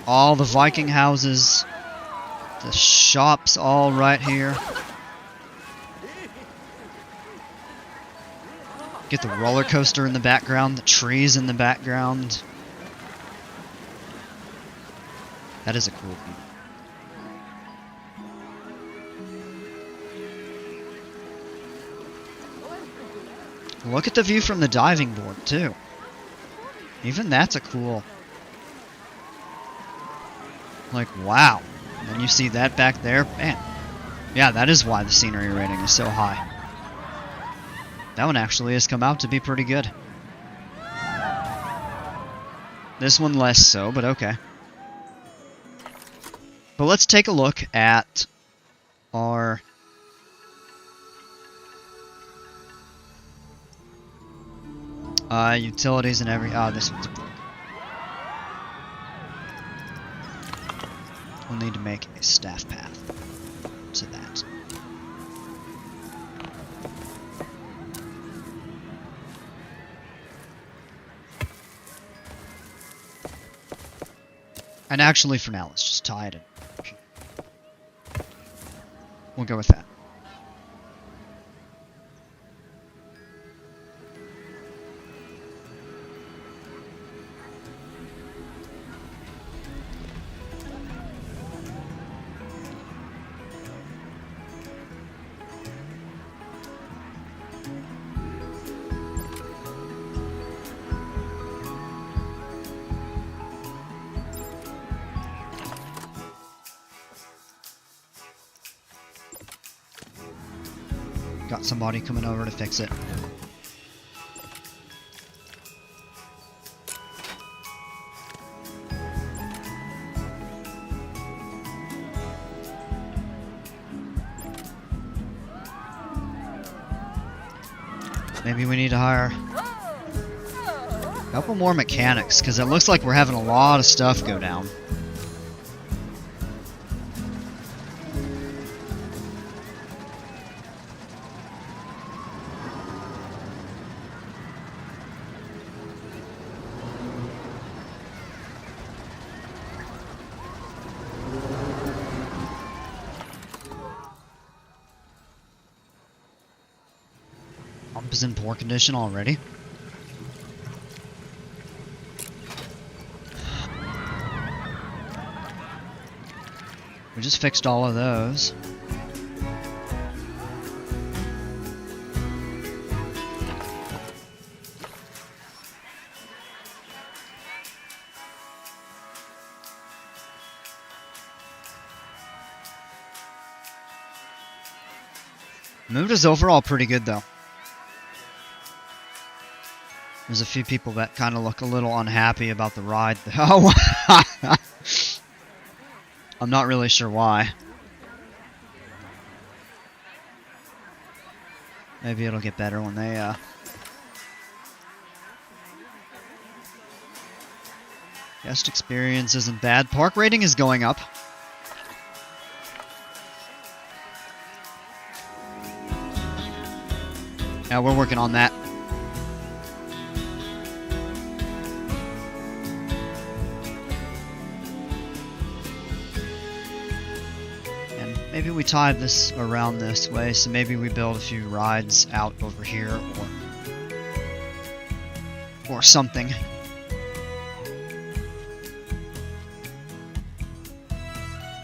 All the Viking houses, the shops all right here. Get the roller coaster in the background, the trees in the background. That is a cool view. Look at the view from the diving board, too. Even that's a cool... Like, wow. And then you see that back there. Man. Yeah, that is why the scenery rating is so high. That one actually has come out to be pretty good. This one less so, but okay. But let's take a look at our... utilities and every... this one's broken. We'll need to make a staff path to that. And actually, for now, let's just tie it in. We'll go with that. Got somebody coming over to fix it. Maybe we need to hire a couple more mechanics, because it looks like we're having a lot of stuff go down. Pump is in poor condition already. We just fixed all of those. Mood is overall pretty good though. There's a few people that kind of look a little unhappy about the ride. Oh, I'm not really sure why. Maybe it'll get better when they, Guest experience isn't bad. Park rating is going up. Yeah, we're working on that. Maybe we tie this around this way, so maybe we build a few rides out over here, or something.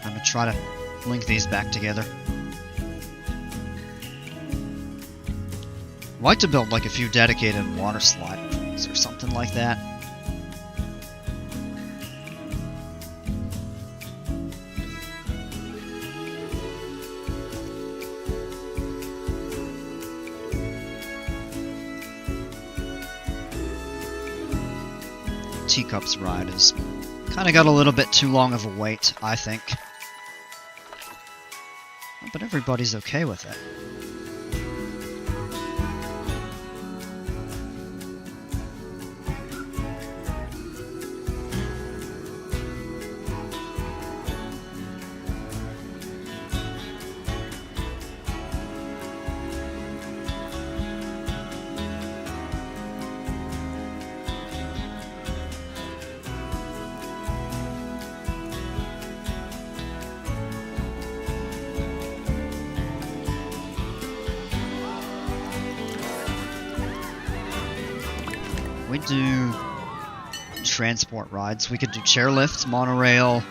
I'm gonna try to link these back together. I'd like to build like a few dedicated water slides or something like that. Teacups ride is kind of got a little bit too long of a wait, I think. But everybody's okay with it. We do transport rides. We could do chairlifts, monorail,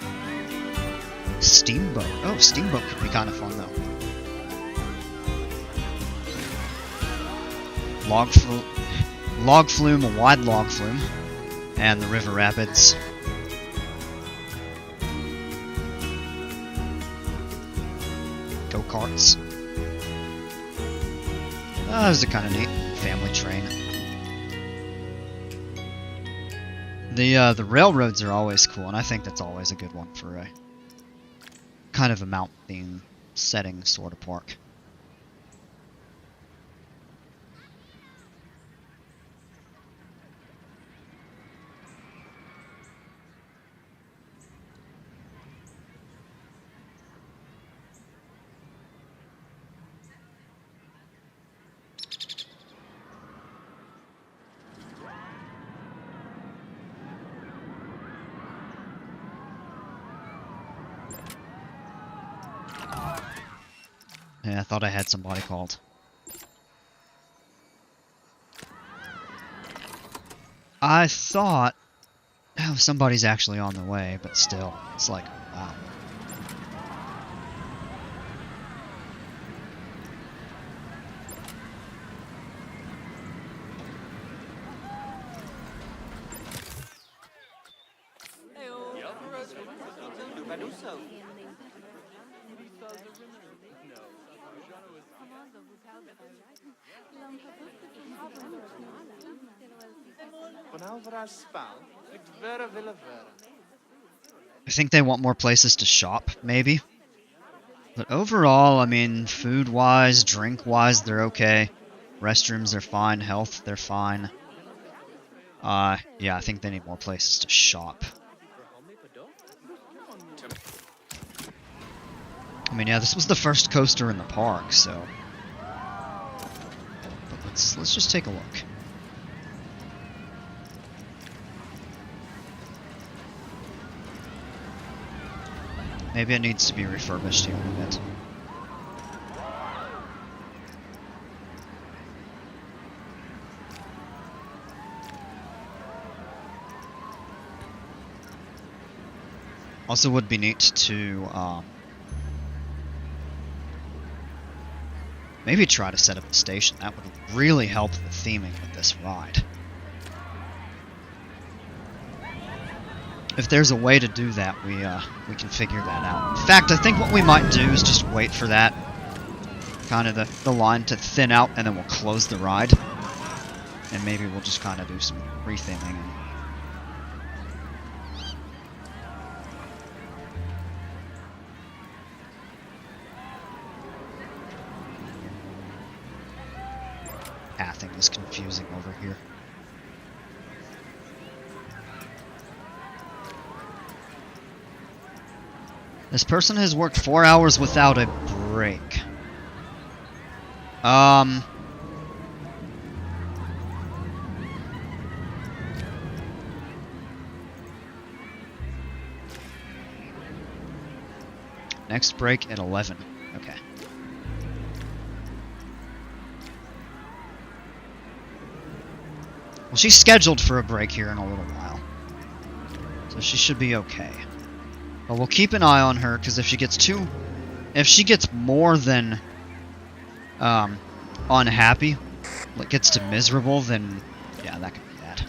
steamboat. Oh, steamboat could be kind of fun though. Log flume, a wide log flume, and the river rapids. Go-karts. Those are kind of neat. Family train. The railroads are always cool, and I think that's always a good one for a kind of a mountain theme setting sort of park. Yeah, I thought I had somebody called. I thought... Oh, somebody's actually on the way, but still, it's like, wow. I think they want more places to shop, maybe. But overall, I mean, food-wise, drink-wise, they're okay. Restrooms are fine. Health, they're fine. Yeah, I think they need more places to shop. I mean, yeah, this was the first coaster in the park, so... But let's just take a look. Maybe it needs to be refurbished here a bit. Also would be neat to maybe try to set up a station. That would really help the theming with this ride. If there's a way to do that, we can figure that out. In fact, I think what we might do is just wait for that kind of the line to thin out, and then we'll close the ride. And maybe we'll just kind of do some retheming. Pathing is confusing over here. This person has worked 4 hours without a break. Next break at 11. Okay. Well, she's scheduled for a break here in a little while. So she should be okay. But we'll keep an eye on her, because if she gets more than unhappy, like gets to miserable, then yeah, that could be bad.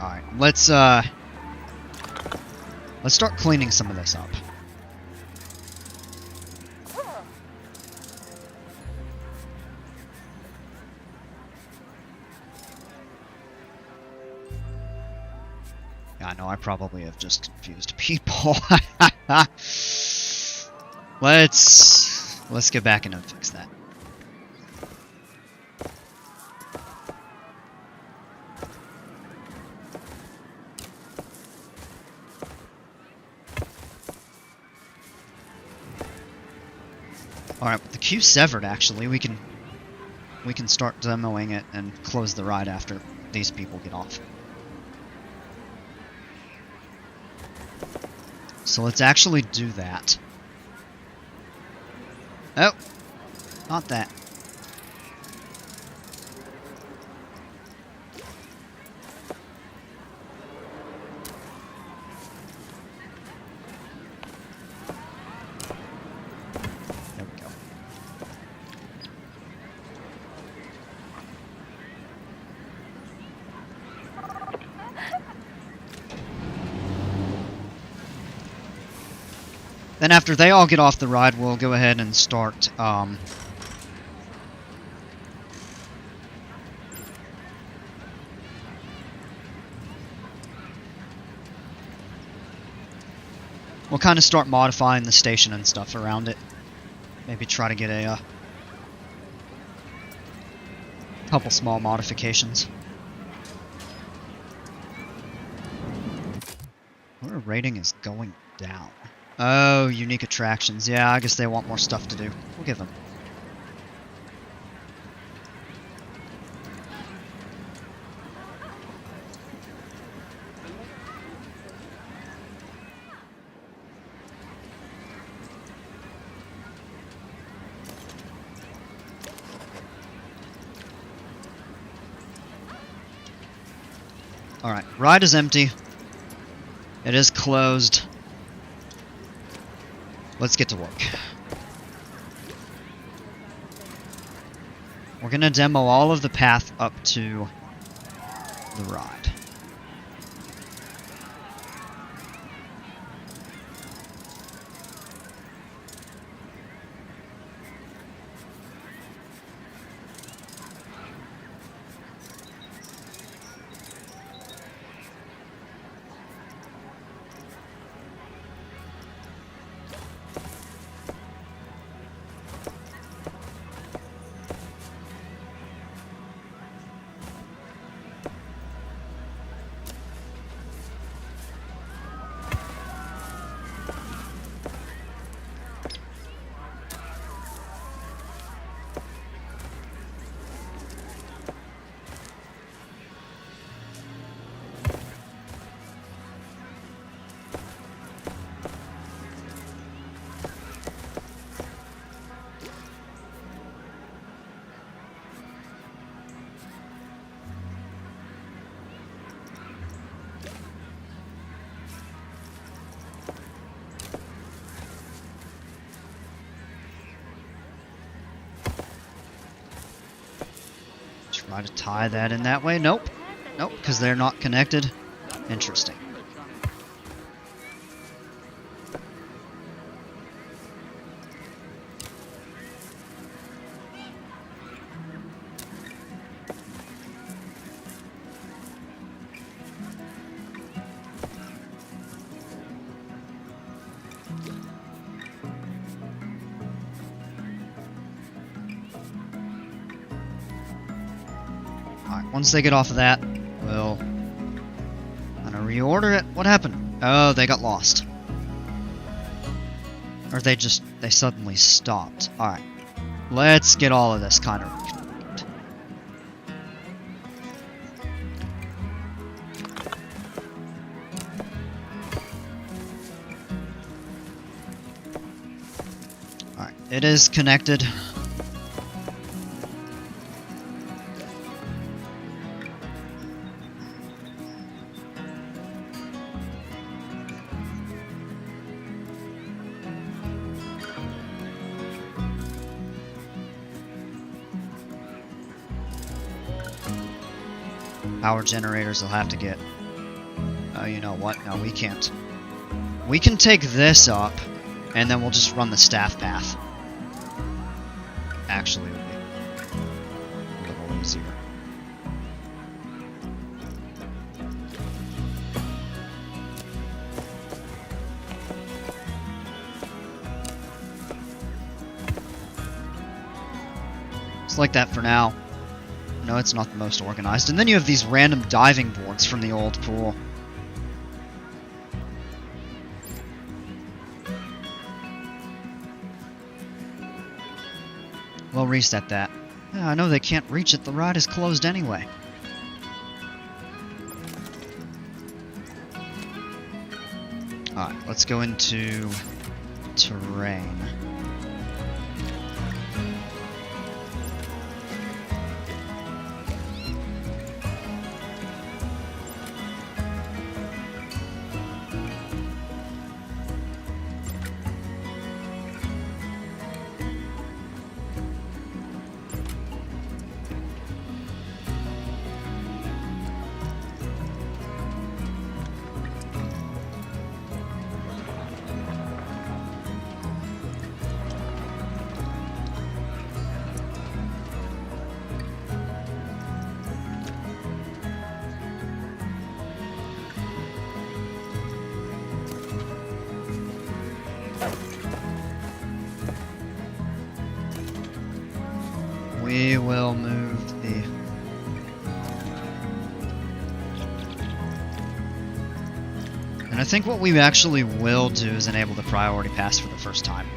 Alright, let's start cleaning some of this up. Yeah, I know I probably have just confused people. Let's get back in and fix that. Alright, with the queue severed, actually, we can start demoing it and close the ride after these people get off. So let's actually do that. Oh! Not that. There we go. Then after they all get off the ride, we'll go ahead and start, we'll kind of start modifying the station and stuff around it. Maybe try to get a couple small modifications. Our rating is going down. Oh, unique attractions. Yeah, I guess they want more stuff to do. We'll give them. Alright, ride is empty. It is closed. Let's get to work. We're gonna demo all of the path up to the ride. Try to tie that in that way. Nope. Nope, because they're not connected. Interesting. Once they get off of that, we'll kind of reorder it. What happened? Oh, they got lost. Or they suddenly stopped. Alright. Let's get all of this kind of reconfigured. Alright, it is connected. Power generators will have to get... Oh, you know what? No, we can't. We can take this up, and then we'll just run the staff path. Actually, it would be a little easier. It's like that for now. No, it's not the most organized. And then you have these random diving boards from the old pool. We'll reset that. Yeah, I know they can't reach it. The ride is closed anyway. Alright, let's go into terrain. We will move the... And I think what we actually will do is enable the priority pass for the first time.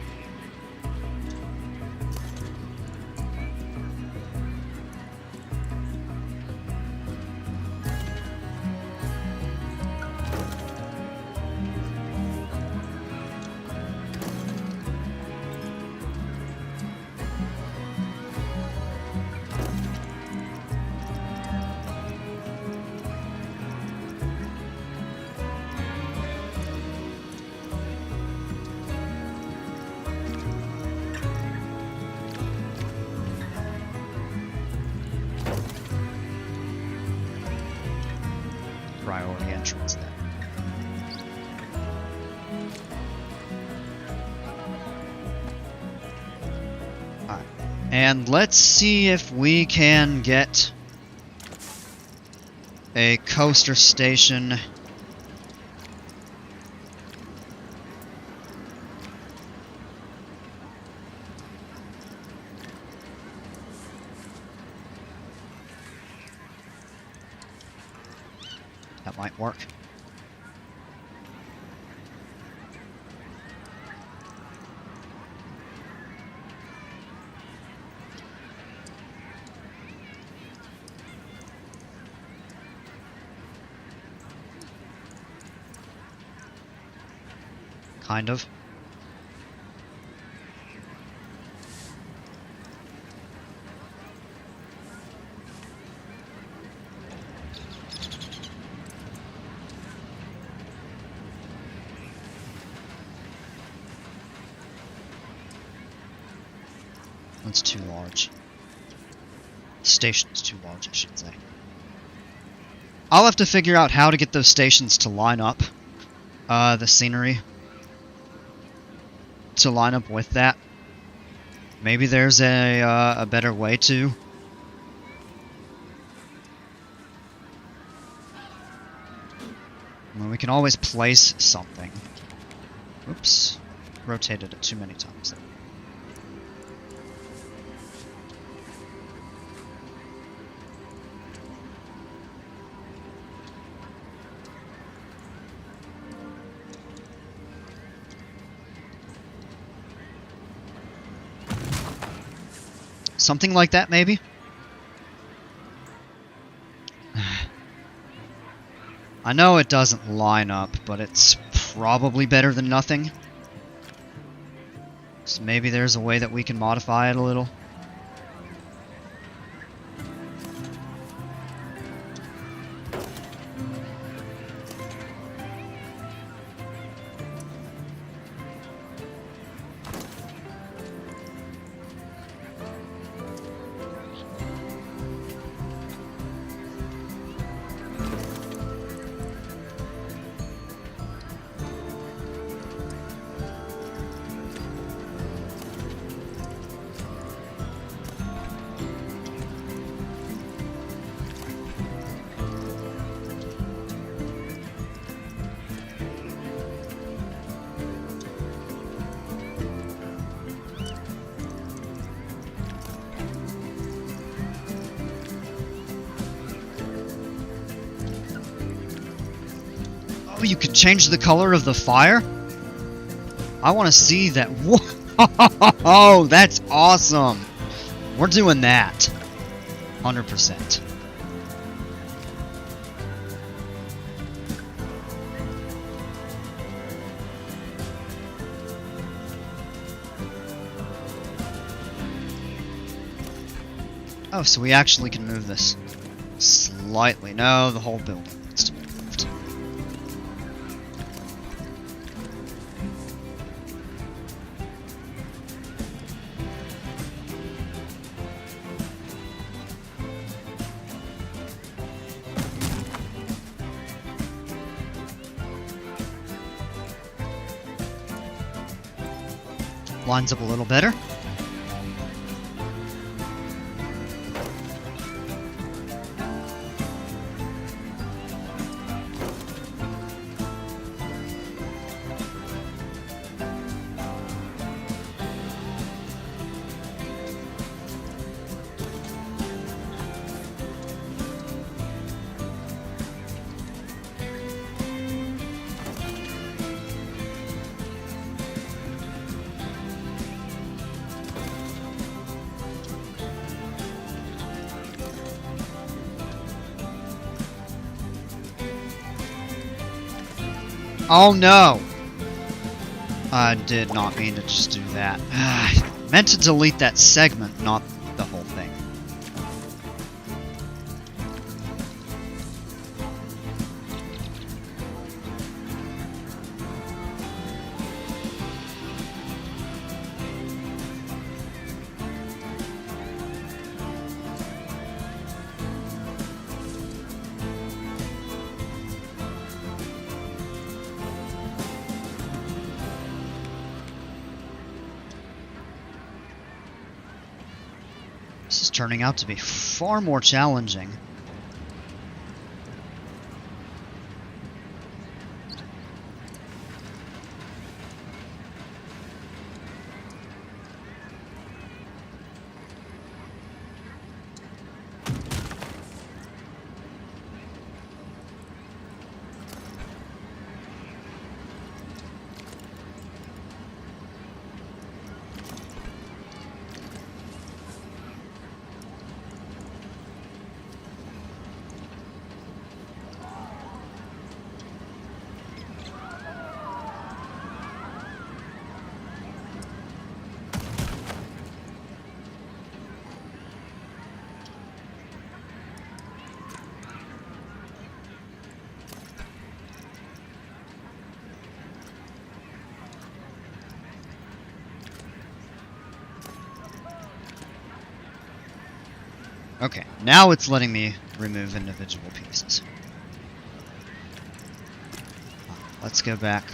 priority entrance then. Alright. And let's see if we can get a coaster station. That might work. Kind of. That's too large. The station's too large, I should say. I'll have to figure out how to get those stations to line up. The scenery. To line up with that. Maybe there's a better way to. Well, we can always place something. Oops. Rotated it too many times there. Something like that, maybe? I know it doesn't line up, but it's probably better than nothing. So maybe there's a way that we can modify it a little. Oh, you could change the color of the fire? I want to see that. Whoa, that's awesome. We're doing that. 100%. Oh, so we actually can move this slightly. No, the whole building needs to be moved. Lines up a little better. Oh no! I did not mean to just do that. I meant to delete that segment, not the whole thing. turning out to be far more challenging. Okay, now it's letting me remove individual pieces. Let's go back.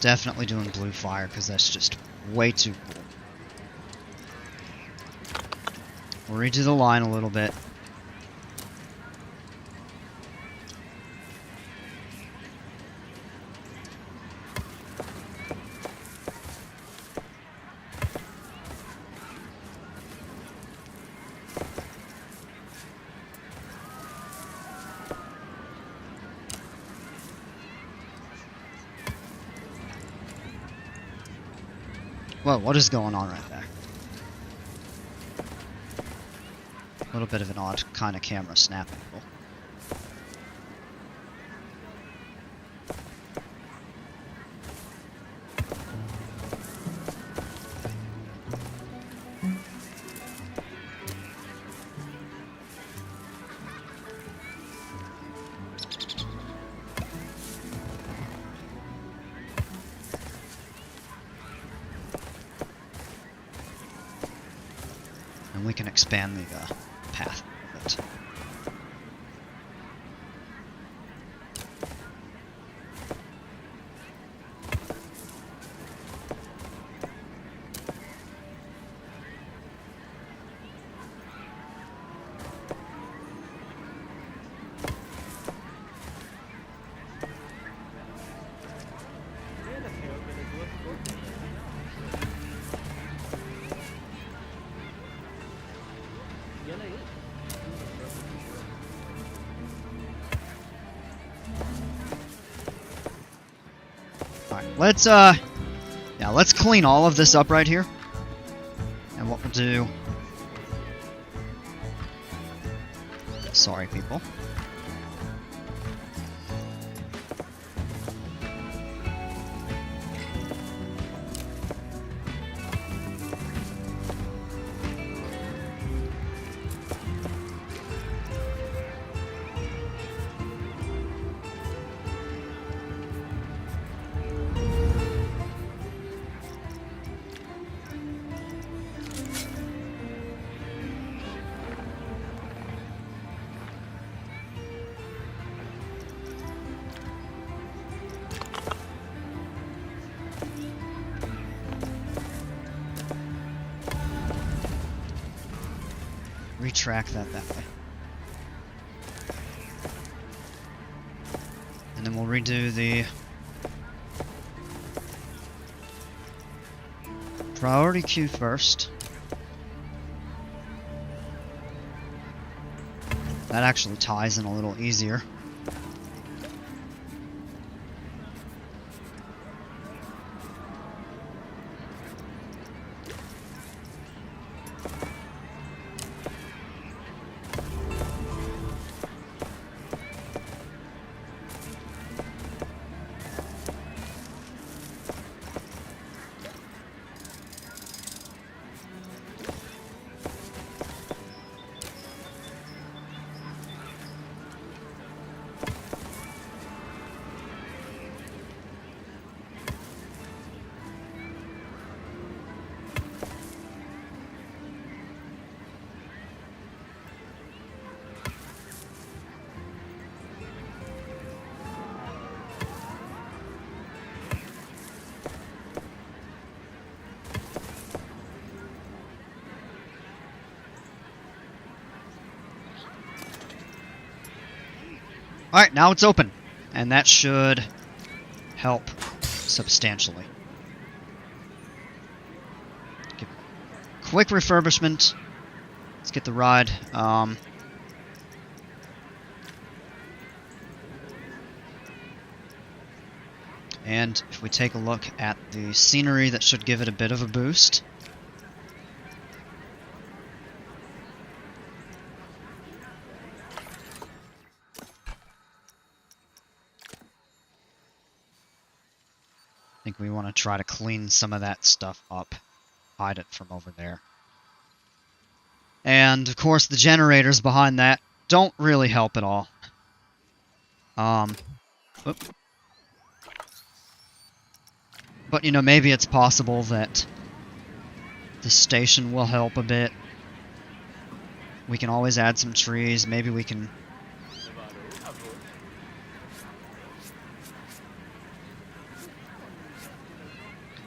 Definitely doing blue fire, because that's just way too cool. We'll redo the line a little bit. Whoa, what is going on right there? A little bit of an odd kind of camera snap angle. And we can expand the path a bit. Alright, let's clean all of this up right here. And what we'll do... Sorry, people. Retrack that way. And then we'll redo the priority queue first. That actually ties in a little easier. Alright, now it's open. And that should help substantially. Quick refurbishment. Let's get the ride. And if we take a look at the scenery, that should give it a bit of a boost. I think we want to try to clean some of that stuff up. Hide it from over there. And, of course, the generators behind that don't really help at all. But, you know, maybe it's possible that the station will help a bit. We can always add some trees. Maybe we can...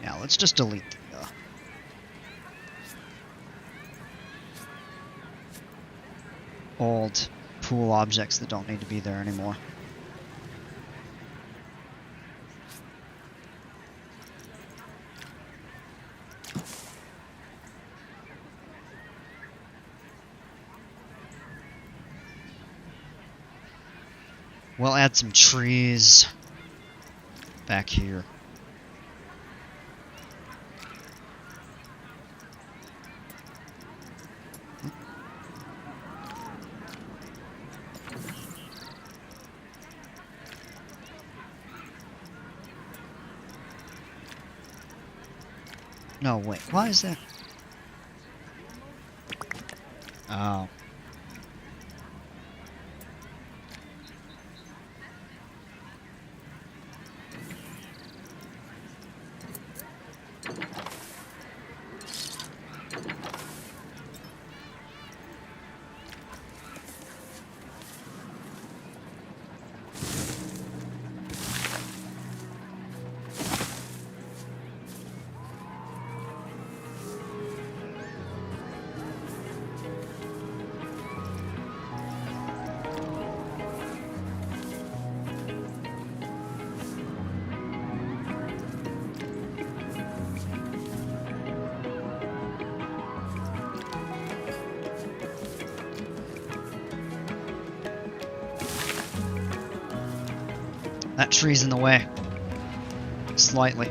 Yeah, let's just delete the... old pool objects that don't need to be there anymore. We'll add some trees back here. No, wait, why is that? Oh. That tree's in the way. Slightly.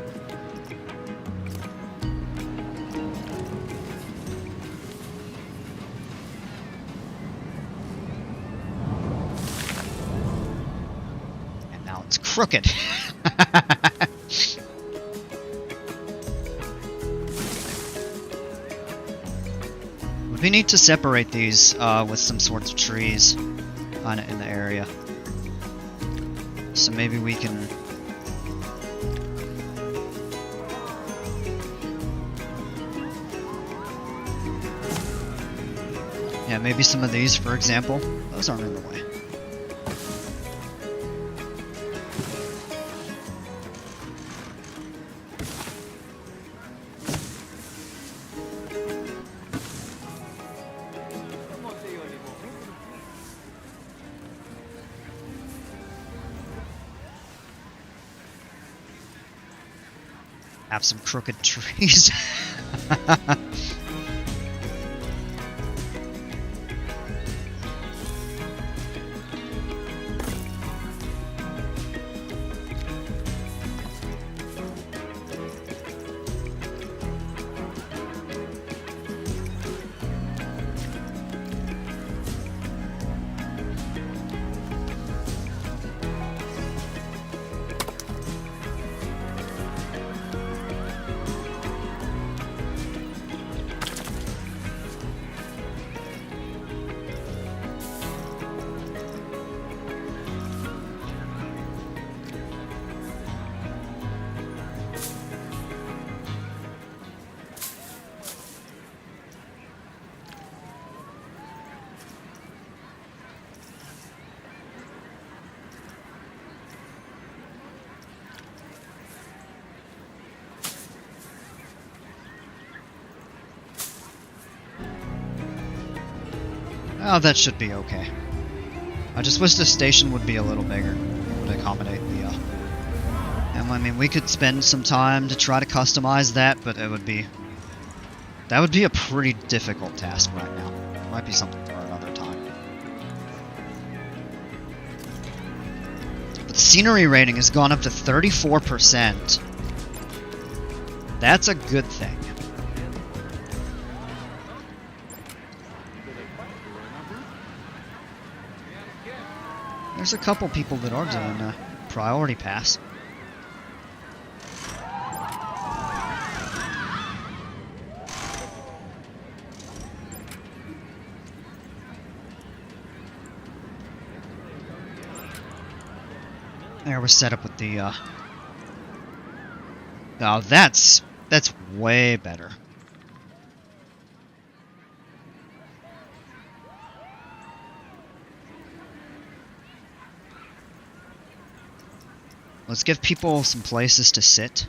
And now it's crooked. Would be neat to separate these with some sorts of trees on it in the area. So maybe we can... Yeah, maybe some of these, for example. Those aren't in the way. Have some crooked trees. Oh, that should be okay. I just wish the station would be a little bigger. Would accommodate the, And I mean, we could spend some time to try to customize that, but it would be... That would be a pretty difficult task right now. It might be something for another time. But scenery rating has gone up to 34%. That's a good thing. There's a couple people that are doing a priority pass. There, we're set up with the, Now that's way better. Let's give people some places to sit.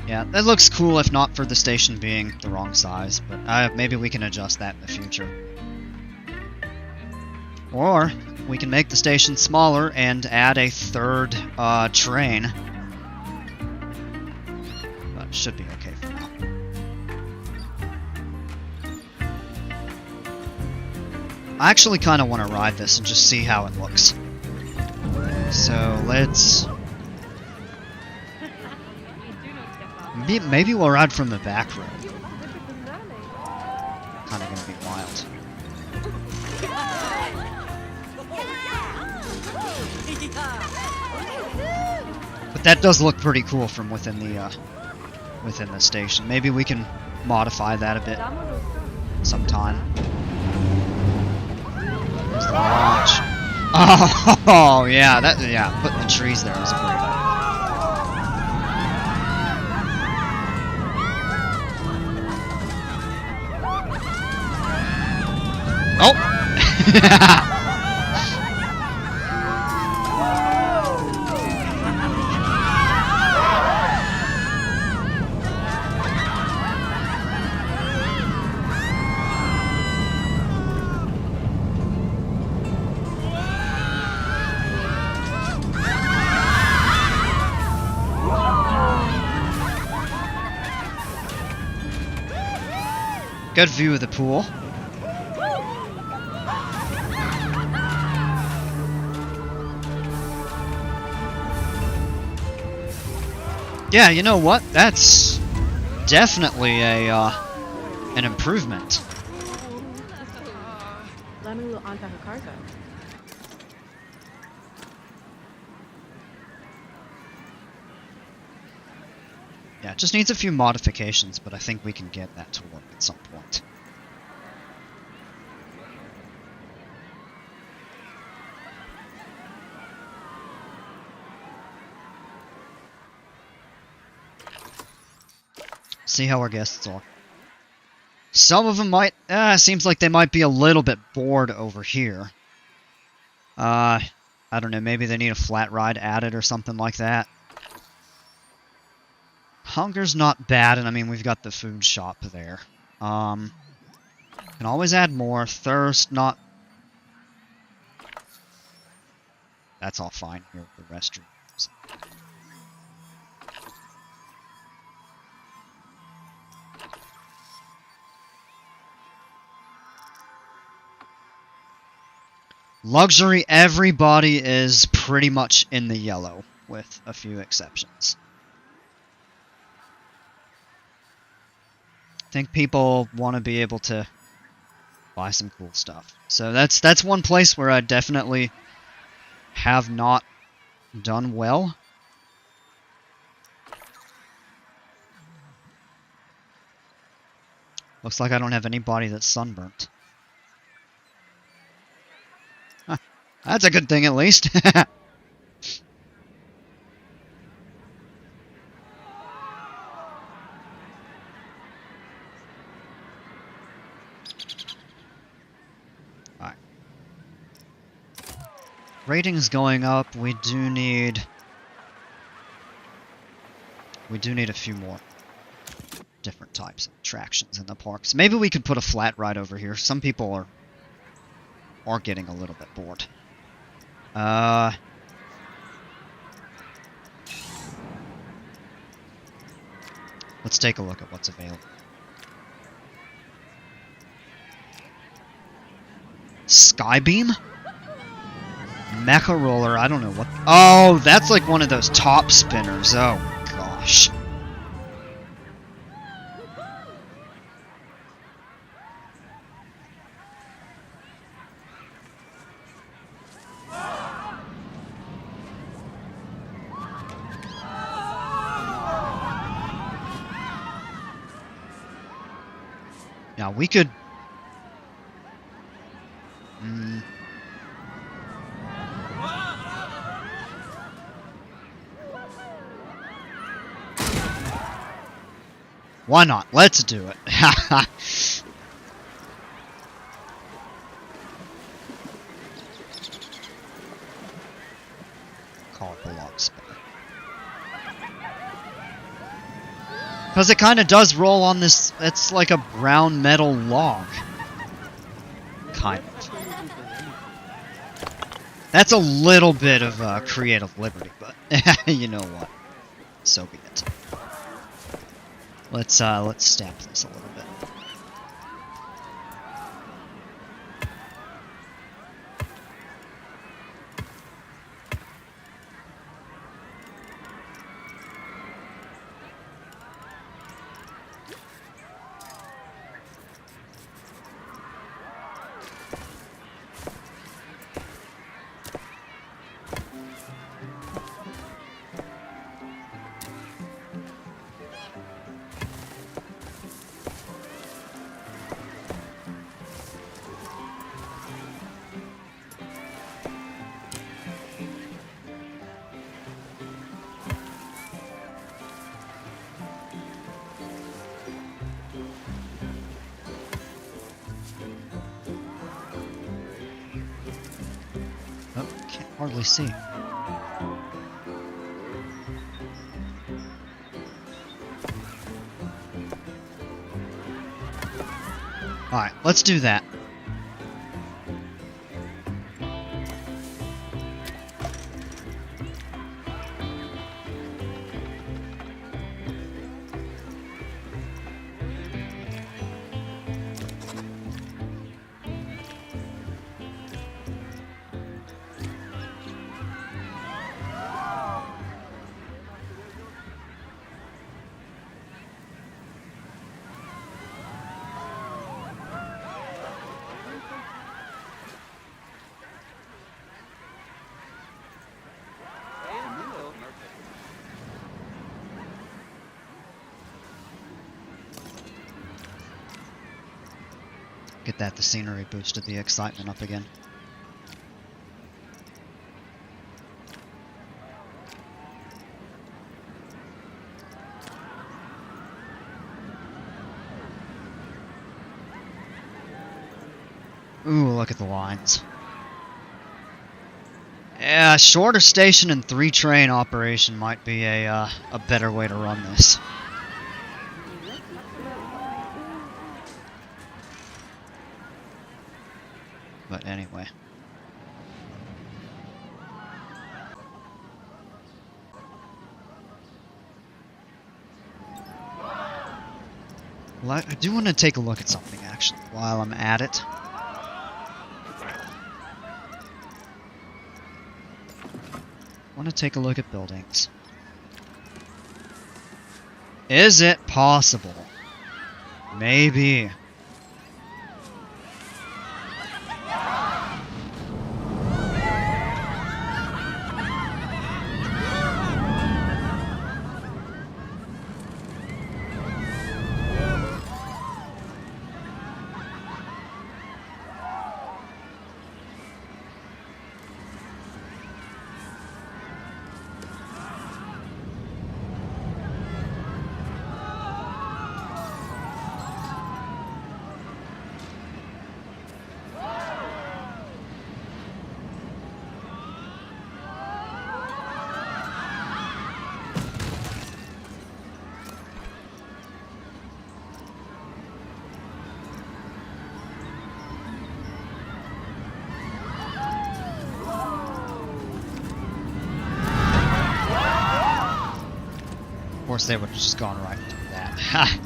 Yeah, that looks cool if not for the station being the wrong size, but maybe we can adjust that in the future. Or we can make the station smaller and add a third train. But it should be okay for now. I actually kind of want to ride this and just see how it looks. So let's... Maybe we'll ride from the back road. Kind of gonna be wild. But that does look pretty cool from within the station. Maybe we can modify that a bit sometime. There's the launch. Oh yeah, putting the trees there was a great idea. Oh! Good view of the pool. Yeah, you know what? That's definitely an improvement. Yeah, it just needs a few modifications, but I think we can get that to work at some point. See how our guests are. Some of them might... seems like they might be a little bit bored over here. I don't know, maybe they need a flat ride added or something like that. Hunger's not bad, and I mean, we've got the food shop there. Can always add more. Thirst, not... That's all fine here with the restrooms. Luxury, everybody is pretty much in the yellow, with a few exceptions. I think people want to be able to buy some cool stuff. So that's one place where I definitely have not done well. Looks like I don't have anybody that's sunburnt. Huh. That's a good thing, at least. Alright. Rating's going up. We do need a few more different types of attractions in the parks. Maybe we could put a flat ride over here. Some people are getting a little bit bored. Let's take a look at what's available. Skybeam? Mecha Roller, I don't know what... Oh, that's like one of those top spinners. Oh, gosh. Now, we could... Why not? Let's do it. Call it the log spinner. Because it kind of does roll on this... It's like a brown metal log. Kind of. That's a little bit of creative liberty, but you know what? So be it. Let's stamp this a little bit. Hardly see. Alright, let's do that. Get that, the scenery boosted the excitement up again. Ooh, look at the lines. Yeah, shorter station and 3-train operation might be a better way to run this. But anyway. Well, I do want to take a look at something, actually, while I'm at it. Want to take a look at buildings. Is it possible? Maybe. Of course, they would have just gone right through that. Ha!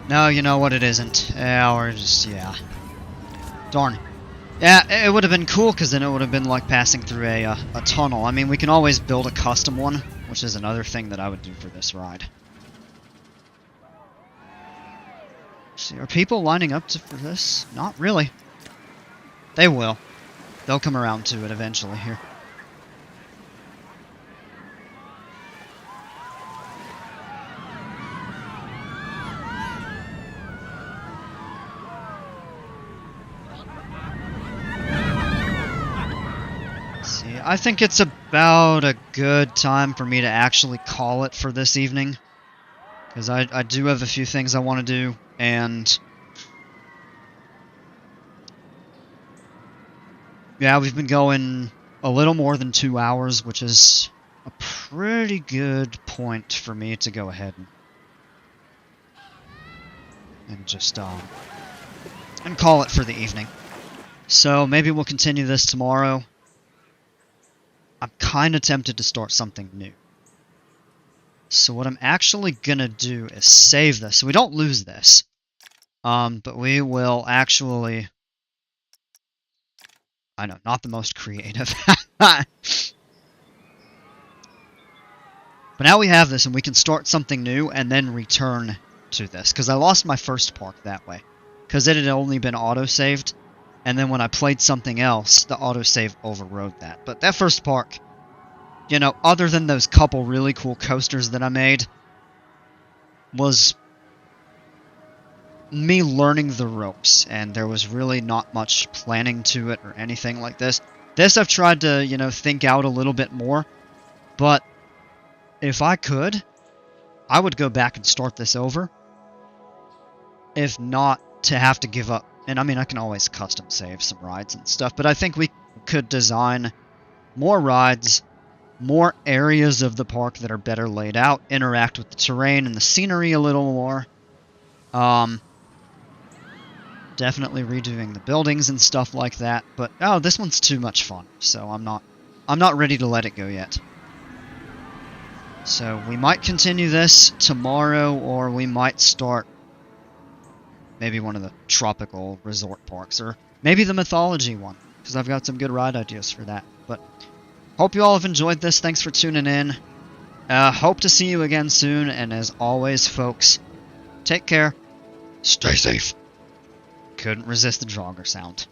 No, you know what, it isn't. Yeah, or just, yeah. Darn. Yeah, it would have been cool, because then it would have been like passing through a tunnel. I mean, we can always build a custom one, which is another thing that I would do for this ride. See, are people lining up for this? Not really. They will. They'll come around to it eventually here. I think it's about a good time for me to actually call it for this evening. Because I do have a few things I want to do, and... yeah, we've been going a little more than 2 hours, which is a pretty good point for me to go ahead and just, and call it for the evening. So maybe we'll continue this tomorrow. I'm kind of tempted to start something new. So what I'm actually going to do is save this. So we don't lose this. But we will actually... I know, not the most creative. But now we have this and we can start something new and then return to this. Because I lost my first park that way. Because it had only been auto-saved. And then when I played something else, the autosave overrode that. But that first park, you know, other than those couple really cool coasters that I made, was me learning the ropes. And there was really not much planning to it or anything like this. This I've tried to, you know, think out a little bit more. But if I could, I would go back and start this over. If not to have to give up. And I mean, I can always custom save some rides and stuff, but I think we could design more rides, more areas of the park that are better laid out, interact with the terrain and the scenery a little more. Definitely redoing the buildings and stuff like that, but oh, this one's too much fun, so I'm not ready to let it go yet. So we might continue this tomorrow, or we might start maybe one of the tropical resort parks, or maybe the mythology one, because I've got some good ride ideas for that. But hope you all have enjoyed this. Thanks for tuning in. Hope to see you again soon, and as always, folks, take care. Stay safe. Couldn't resist the draugr sound.